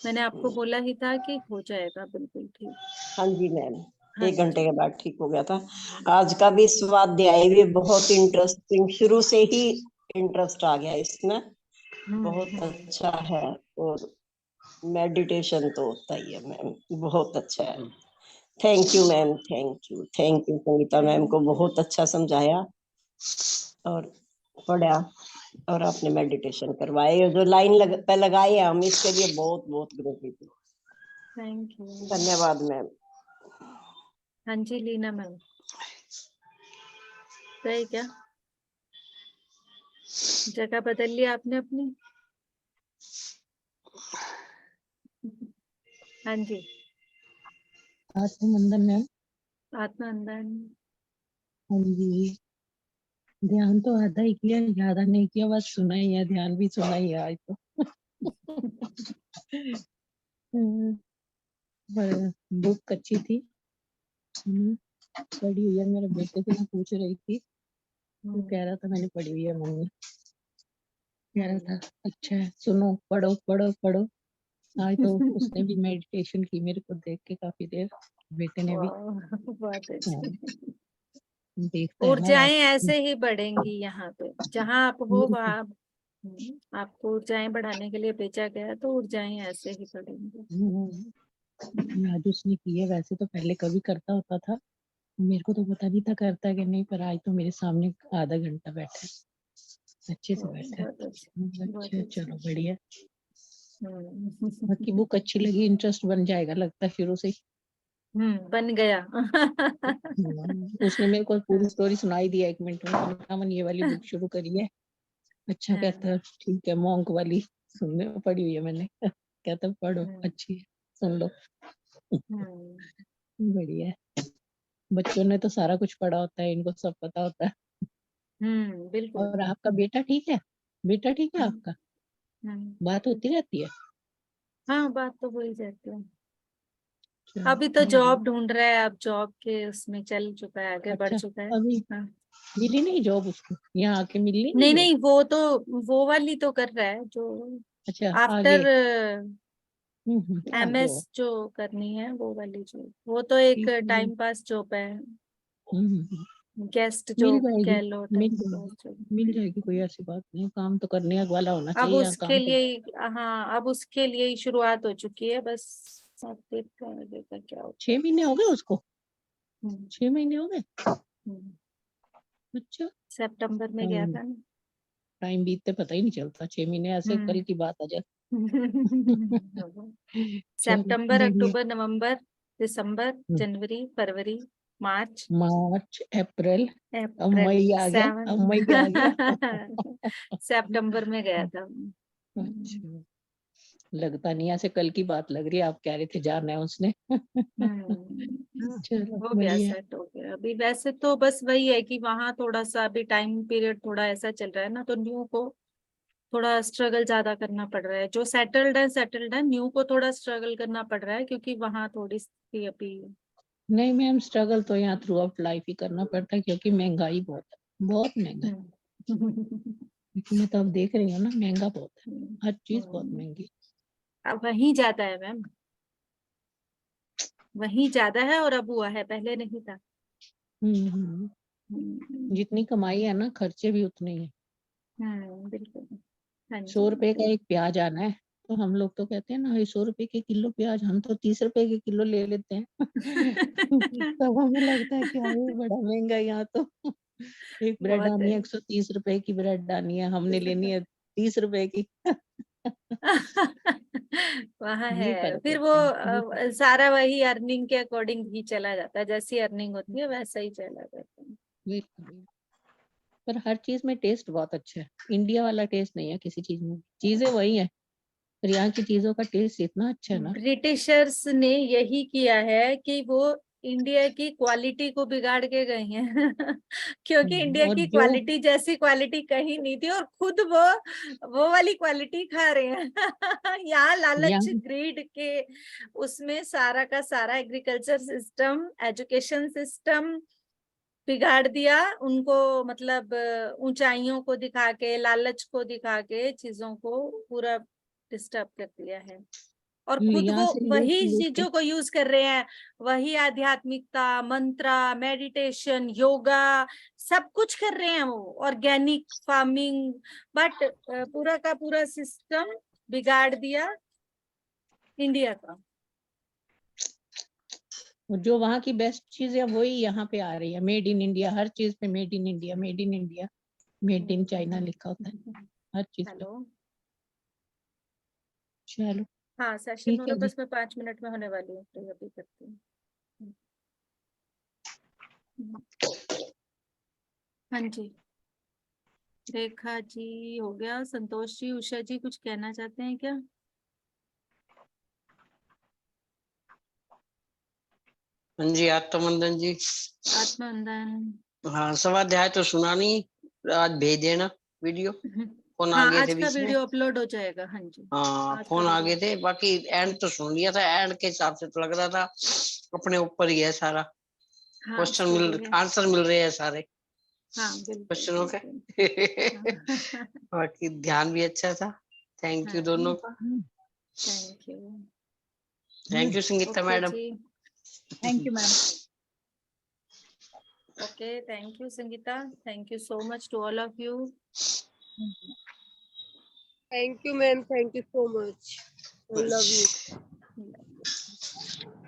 मैंने आपको बोला ही था कि हो जाएगा बिल्कुल ठीक। हाँ जी मैम, हाँ 1 घंटे जी। के बाद ठीक हो गया था। आज का भी स्वाध्याय भी बहुत इंटरेस्टिंग, शुरू से ही इंटरेस्ट आ गया इसमें, बहुत अच्छा है। और मेडिटेशन तो होता ही है मैम, बहुत अच्छा है। Thank you ma'am, thank you Sangeeta ma'am को, बहुत अच्छा समझाया और पढ़ा, और आपने मेडिटेशन करवाए। जो लाइन पे लगाए हम, इसके लिए बहुत बहुत ग्रेटफुल। थैंक यू, धन्यवाद मैम। हाँ जी लीना मैम, सही क्या जगह बदल लिया आपने अपनी? हाँ जी, आत्मनंदन मैम। आत्मानंदन। हाँ जी, ध्यान तो आधा ही किया, ज्यादा नहीं किया, बस सुना ही है, ध्यान भी सुना ही है आज तो। पर बुक अच्छी थी। पढ़ी हुई है, मेरे बेटे से मैं पूछ रही थी, वो हम्म, कह रहा था मैंने पढ़ी हुई है मम्मी, कह रहा था अच्छा है, सुनो पढ़ो पढ़ो पढ़ो। आज तो उसने भी मेडिटेशन की मेरे को देख के काफी देर, बेटे ने भी। वाह, बहुत हाँ, अच्छी। देखता है ना ऊर्जाएं रात। ऐसे ही बढ़ेंगी यहाँ पे, जहाँ आप हो बिल्कुल। वहाँ आपको ऊर्जाएं बढ़ाने के लिए भेजा गया, तो ऊर्जाएं ऐसे ही बढ़ेंगी। आज उसने की है, वैसे तो पहले कभी करता होता था, मेरे को तो पता नहीं था करता है कि नहीं, पर आज तो मेरे सामने आधा घंटा बैठा है, अच्छे से बैठा है। बहुत अच्छा, बहुत अच्छा अच्छा। चलो बढ़िया। हम्म। बाकी बुक अच्छी लगी, इंटरेस्ट बन जाएगा लगता है शुरू से ही। बन गया। उसने मेरे को पूरी स्टोरी सुनाई दी 1 मिनट में, मैंने कहा मन ये वाली बुक शुरू करी है। अच्छा कहता है ठीक है, मॉन्क वाली सुनने पड़ी हुई है मैंने। कहता है पढ़ो अच्छी है, सुन लो। बढ़िया है, बच्चों ने तो सारा कुछ पढ़ा होता है, इनको सब पता होता है। बिल्कुल। और आपका बेटा ठीक है? बेटा ठीक है आपका? बात होती रहती है? हाँ, बात तो हो ही जाती है। चलो, अभी तो बढ़िया। जॉब ढूंढ रहा है, अब जॉब के उसमें चल चुका है, आगे बढ़ अच्छा, चुका है। अभी हाँ। मिली नहीं जॉब उसको? यहाँ आके मिली नहीं नहीं जॉब? नहीं, वो वाली तो कर रहा है जो अच्छा आगे। आफ्टर आगे एमएस हो। जो करनी है, वो वाली जो, वो तो एक ठीक है। टाइम पास जॉब है, हम्म, गेस्ट जो मिल जाएगी, कह लो, मिल टाइम जाएगी, पास जो। मिल जाएगी, कोई ऐसी बात नहीं, काम तो करने वाला होना अब चाहिए यहाँ उसके काम तो। लिए हाँ, अब उसके लिए ही शुरुआत हो चुकी है, बस अब देखते हैं आगे का क्या होता 6 महीने हो गए उसको? है। 6 महीने हो गए? हम्म, अच्छा। सितंबर में गया टाइम था ना। टाइम बीतते पता ही नहीं चलता, 6 महीने ऐसे कल हम्म। की बात आ जाए। चलो सितंबर, बढ़िया। अक्टूबर, नवंबर, दिसंबर, जनवरी, फरवरी, मार्च, मार्च अप्रैल, अब अप्रैल, मई आ गया, अब मई आ गया। 7 सितंबर में गया था। अच्छा, लगता नहीं ऐसे कल की बात लग रही है, आप कह रहे थे जाना है उसने। चलो हो गया, बढ़िया। सेट हो गया। अभी वैसे तो बस वही है कि वहां थोड़ा सा अभी टाइम पीरियड थोड़ा ऐसा चल रहा है ना, तो न्यू को थोड़ा स्ट्रगल ज्यादा करना पड़ रहा है। जो सेटल्ड है, न्यू को थोड़ा स्ट्रगल करना पड़ रहा है, क्योंकि वहां थोड़ी सी अभी नहीं मैम, स्ट्रगल तो यहाँ थ्रू आउट लाइफ ही करना पड़ता है, क्योंकि महंगाई बहुत है, बहुत महंगा है। क्योंकि मैं तो अब देख रही हूँ ना, महंगा बहुत है, हर चीज बहुत महंगी। अब वहीं ज्यादा है मैम, वहीं ज्यादा है, और अब हुआ है, पहले नहीं था। जितनी कमाई है ना, खर्चे भी उतने ही है। बिल्कुल। हाँ 100 रुपए का जी। एक प्याज आना है, तो हम लोग तो कहते हैं ना, ये 100 रुपए के किलो प्याज, हम तो 30 रुपए के किलो ले लेते हैं। तब हमें लगता है कि अरे बड़ा महंगा है यहाँ तो। एक ब्रेड बहुत आनी है। है, 130 रुपए की ब्रेड आनी है, हमने लेनी है 30 रुपए की। वहाँ ये है, फर्क फिर वो होता है, ये फर्क। सारा वही अर्निंग के अकॉर्डिंग ही चला जाता है, जैसी अर्निंग होती है वैसा ही चला जाता है। बिल्कुल। पर हर चीज में टेस्ट बहुत अच्छा है, इंडिया वाला टेस्ट नहीं है किसी चीज में, चीजें वही है, पर यहाँ की चीजों का टेस्ट इतना अच्छा है ना। ब्रिटिशर्स ने यही किया है कि वो इंडिया की क्वालिटी को बिगाड़ के गए हैं। क्योंकि इंडिया और की जो क्वालिटी जैसी क्वालिटी कहीं नहीं थी, और खुद वो वाली क्वालिटी खा रहे हैं। यहाँ लालच, यहाँ ग्रीड के उसमें सारा का सारा एग्रीकल्चर सिस्टम, एजुकेशन सिस्टम बिगाड़ दिया उनको, मतलब ऊंचाइयों को दिखा के, लालच को दिखा के चीजों को पूरा डिस्टर्ब कर दिया है, और खुद यहाँ वो से लूट वही लूट के। चीजों को यूज कर रहे हैं। वही आध्यात्मिकता, मंत्रा, मेडिटेशन, योगा, सब कुछ कर रहे हैं वो, ऑर्गेनिक फार्मिंग, बट पूरा का पूरा सिस्टम बिगाड़ दिया इंडिया का। जो वहाँ की बेस्ट चीज है वही यहाँ पे आ रही है, मेड इन इंडिया, हर चीज पे made in India, made in India, made in China लिखा होता है हर चीज पे। हेलो। चलो हाँ, सेशन ठीक हो रहा है है, जी। बस मैं 5 मिनट में होने वाली हूँ, तो अभी करती हूँ। हाँ जी, रेखा जी हो गया, संतोष जी, उषा जी कुछ कहना चाहते हैं क्या? हाँ जी, आत्मवंदन जी। आत्मवंदन। हाँ, स्वाध्याय तो सुना नहीं, आज भेज देना वीडियो। फोन आ हाँ, गए आज थे का बीच में। वीडियो अपलोड हो जाएगा। हाँ जी, हाँ, आज का फोन आ वीडियो। गए थे, बाकी एंड तो सुन लिया था, एंड के हिसाब से तो लग रहा था अपने ऊपर ही है सारा। हाँ क्वेश्चन स्टोरी है। आंसर मिल रहे हैं सारे हाँ बिल्कुल क्वेश्चनों के। बिल्कुल। हाँ, बाकी ध्यान भी अच्छा था। थैंक यू हाँ दोनों का। Thank you. Thank you Sangeeta okay madam. जी। Thank you ma'am. Okay thank you Sangeeta. Thank you so much to all of you. Thank you, ma'am. Thank you so much. I love you.